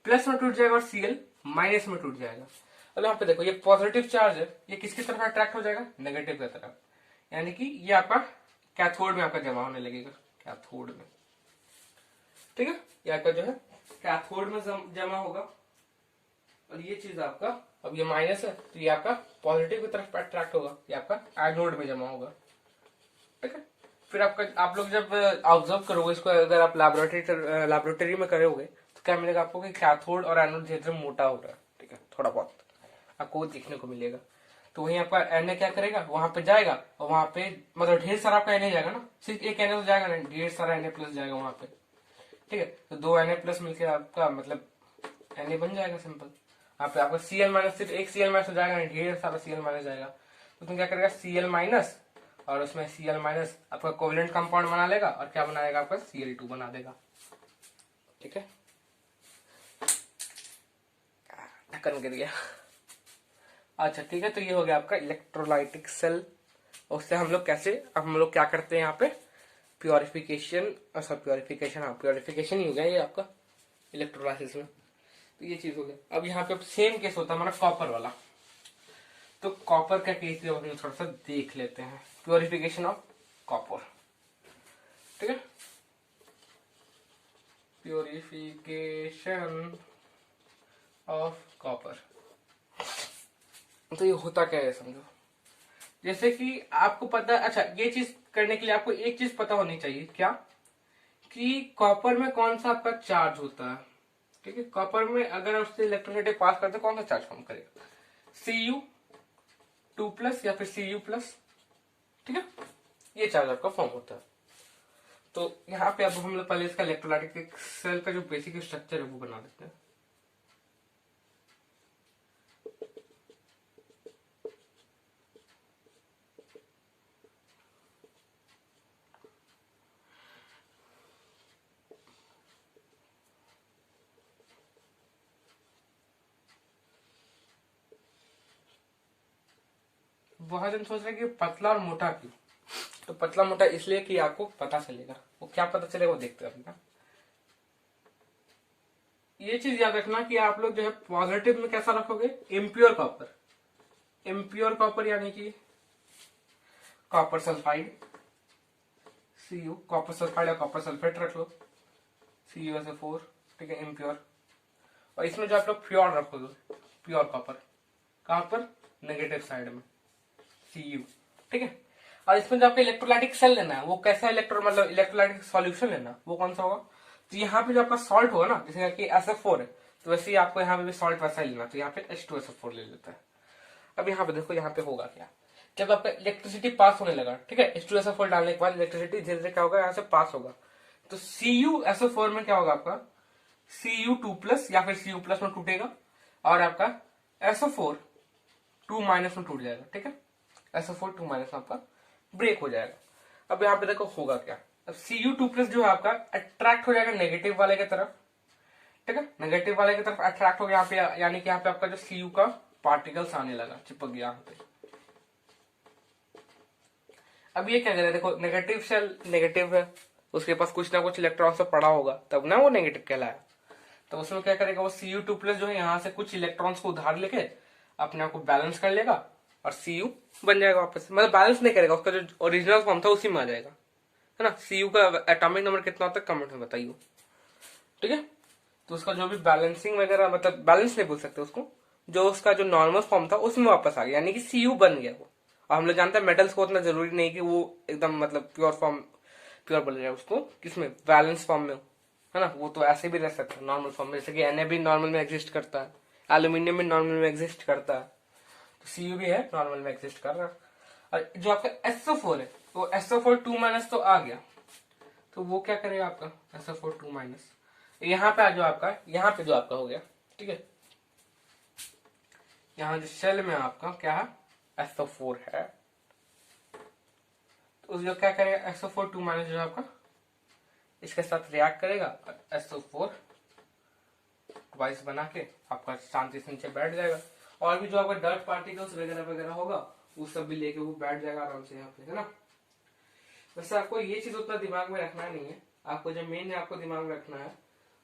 प्लस में टूट जाएगा और Cl माइनस में टूट जाएगा। अब यहाँ पे देखो ये पॉजिटिव चार्ज है, ये किसकी तरफ अट्रैक्ट हो जाएगा, नेगेटिव की तरफ, यानी कि ये आपका कैथोड में आपका जमा होने लगेगा, कैथोड में, ठीक है, ये आपका जो है कैथोड में जमा होगा, और ये चीज आपका, अब ये माइनस है तो ये आपका पॉजिटिव की तरफ अट्रैक्ट होगा, ये आपका एनोड में जमा होगा, ठीक है। फिर आपका आप लोग जब ऑब्जर्व करोगे इसको, अगर आप लैबोरेटरी में करोगे तो क्या मिलेगा आपको कि कैथोड और एनोड धीरे मोटा हो रहा है, ठीक है, थोड़ा बहुत आपको देखने को मिलेगा। तो वहीं आपका Na क्या करेगा, वहां पे जाएगा, और वहां पे मतलब ढेर सारा आपका Na जाएगा ना, सिर्फ एक Na तो जाएगा ना, ढेर सारा Na प्लस जाएगा वहां पे, ठीक है। तो दो Na प्लस मिलकर आपका मतलब Na बन जाएगा सिंपल। आप आपका Cl माइनस, सिर्फ एक Cl माइनस हो जाएगा नहीं, ढेर सारा Cl माइनस जाएगा, तो तुम क्या करेगा, Cl माइनस और उसमें Cl माइनस आपका कोवेलेंट कंपाउंड बना लेगा, और क्या बनाएगा आपका Cl2 बना देगा, ठीक है, ढक्कन गिर गया। अच्छा ठीक है, तो ये हो गया आपका इलेक्ट्रोलाइटिक सेल। उससे हम लोग कैसे, अब हम लोग क्या करते हैं यहाँ पे, प्योरिफिकेशन, प्योरिफिकेशन, हाँ प्योरिफिकेशन ही हो गया ये आपका इलेक्ट्रोलाइसिस में। तो ये चीज हो गया। अब यहाँ पे सेम केस होता है हमारा कॉपर वाला। तो कॉपर का केस जो हम थोड़ा सा देख लेते हैं, प्योरिफिकेशन ऑफ कॉपर। ठीक है, प्योरिफिकेशन ऑफ कॉपर। तो ये होता क्या है समझो, जैसे कि आपको पता, अच्छा ये चीज करने के लिए आपको एक चीज पता होनी चाहिए, क्या कि कॉपर में कौन सा आपका चार्ज होता है। ठीक है, कॉपर में अगर उससे इलेक्ट्रोनेगेटिव पास करते कौन सा चार्ज फॉर्म करेगा, Cu2+ या फिर Cu+। ठीक है, ये चार्ज आपका फॉर्म होता है। तो यहाँ पे अब हम लोग पहले इसका इलेक्ट्रोलाइटिक सेल का जो बेसिक स्ट्रक्चर है वो बना देते हैं। बहुत जन सोच रहे हैं कि पतला और मोटा क्यों, तो पतला मोटा इसलिए कि आपको पता चलेगा। वो क्या पता चलेगा वो देखते हैं। ये चीज याद रखना कि आप लोग जो है पॉजिटिव में कैसा रखोगे, इम्प्योर कॉपर। इम्प्योर कॉपर यानी कि copper sulphide Cu, copper sulphide या कॉपर सल्फेट रख लो CuSO4। ठीक है, इम्प्योर। और इसमें जो आप लोग प्योर रखोगे, प्योर कॉपर कहां पर, नेगेटिव साइड में Cu। ठीक है, और इसमें जो आपको इलेक्ट्रोलाइटिक सेल लेना है वो कैसा मतलब इलेक्ट्रोलाइटिक सॉल्यूशन लेना, वो कौन सा होगा। तो यहाँ पे जो आपका सॉल्ट होगा ना, जैसे कि SF4 है, तो वैसे ही आपको यहाँ पे भी सॉल्ट वैसा ही लेना। तो यहाँ पे H2SO4 ले लेता है। अब यहाँ पे देखो, यहाँ पे होगा क्या, जब आपका इलेक्ट्रिसिटी पास होने लगा, ठीक है, H2SO4 डालने के बाद इलेक्ट्रिसिटी धीरे धीरे क्या होगा, यहाँ से पास होगा। तो CuSO4 में क्या होगा आपका, Cu2+ या फिर Cu+ में टूटेगा, और आपका SO4 2- में टूट जाएगा। ठीक है, SO4 2- में आपका ब्रेक हो जाएगा। अब यहाँ पे देखो होगा क्या, अब Cu2+ जो है आपका अट्रैक्ट हो जाएगा नेगेटिव वाले की तरफ। ठीक है, नेगेटिव वाले की तरफ अट्रैक्ट हो गया यहाँ पे, यानी कि यहाँ पे आपका जो Cu का पार्टिकल्स आने लगा, चिपक गया यहाँ पे। अब ये क्या करेगा, देखो नेगेटिव सेल नेगेटिव है, उसके पास कुछ ना कुछ इलेक्ट्रॉन से पड़ा होगा तब ना वो नेगेटिव कहलाया। तो उसमें क्या करेगा, वो Cu2+ जो है यहाँ से कुछ इलेक्ट्रॉन्स को उधार लेके अपने आप को बैलेंस कर लेगा और Cu बन जाएगा वापस। मतलब बैलेंस नहीं करेगा, उसका जो ओरिजिनल फॉर्म था उसी में आ जाएगा, है ना। Cu का एटॉमिक नंबर कितना होता है कमेंट में बताइए। ठीक है, तो उसका जो भी बैलेंसिंग वगैरह, मतलब बैलेंस नहीं बोल सकते उसको, जो उसका जो नॉर्मल फॉर्म था उसमें वापस आ गया, यानी कि Cu बन गया वो। और हम लोग जानते हैं मेटल्स को उतना जरूरी नहीं कि वो एकदम मतलब प्योर फॉर्म, प्योर बोल रहे उसको किसमें, बैलेंस फॉर्म में, है ना। वो तो ऐसे भी रह सकता है नॉर्मल फॉर्म में, जैसे कि Na भी नॉर्मल में एग्जिस्ट करता है, एल्यूमिनियम भी नॉर्मल में एग्जिस्ट करता है, तो Cu भी है नॉर्मल में एग्जिस्ट कर रहा है। और जो आपका SO4 है, वो SO4 2- तो आ गया, तो वो क्या करेगा आपका SO4 2-। यहाँ पे जो आपका, यहाँ पे जो आपका हो गया, ठीक है, यहाँ जो शेल में आपका क्या है, SO4 है, तो जो क्या करेगा SO4 2- जो आपका इसके साथ रिएक्ट करेगा और SO4 ट्वाइस बना के आपका शांति से नीचे बैठ जाएगा। और भी जो आपका डर्ट पार्टिकल्स वगैरह वगैरह होगा वो सब भी लेके वो बैठ जाएगा आराम से यहाँ पे, है ना। वैसे आपको ये चीज उतना दिमाग में रखना नहीं है, आपको जो मेन आपको दिमाग में रखना है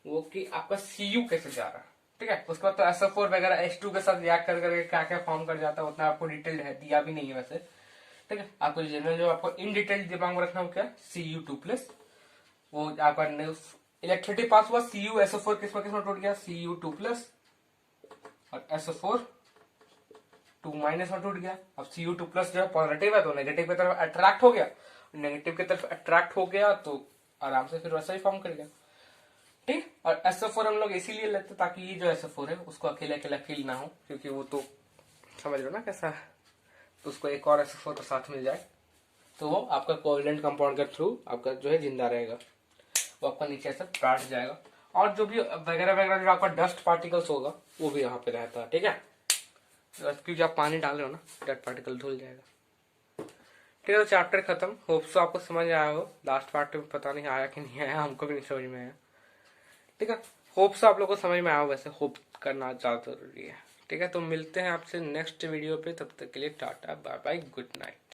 वो कि आपका Cu कैसे जा रहा है। ठीक है, उसके बाद तो SO4 वगैरह H2 के साथ रिएक्ट कर करके क्या क्या फॉर्म कर जाता है उतना आपको डिटेल्ड है दिया भी नहीं है वैसे। ठीक है, आपको जनरल जो आपको इन डिटेल दिमाग में रखना हो क्या, Cu2+, वो आपका इलेक्ट्रिसिटी पास हुआ, CuSO4 किसमें टूट गया, Cu2+ और SO4 2- में टूट गया। अब Cu2+ जो है पॉजिटिव है तो नेगेटिव की तरफ अट्रैक्ट हो गया, नेगेटिव की तरफ अट्रैक्ट हो गया तो आराम से फिर वैसा ही फॉर्म कर गया। ठीक, और SO4 हम लोग इसीलिए लेते ताकि ये जो SO4 है उसको अकेले अकेला फील ना हो, क्योंकि वो तो समझ लो ना कैसा है, तो उसको एक और SO4 तो साथ मिल जाए तो वो आपका कोवेलेंट कंपाउंड के थ्रू आपका जो है जिंदा रहेगा, वो आपका नीचे से बैठ जाएगा। और जो भी वगैरह वगैरह जो आपका डस्ट पार्टिकल्स होगा वो भी यहाँ पे रहता है। ठीक है, क्योंकि आप पानी डाल रहे हो ना, डस्ट पार्टिकल धुल जाएगा। ठीक है, तो चैप्टर खत्म, होप सो आपको समझ आया हो। लास्ट पार्ट में पता नहीं आया कि नहीं आया, हमको भी नहीं समझ में आया। ठीक है, होप सो आप लोगों को समझ में आया, वैसे होप करना ज्यादा जरूरी है। ठीक है, तो मिलते हैं आपसे नेक्स्ट वीडियो पे, तब तक के लिए ta-ta bye bye, good night.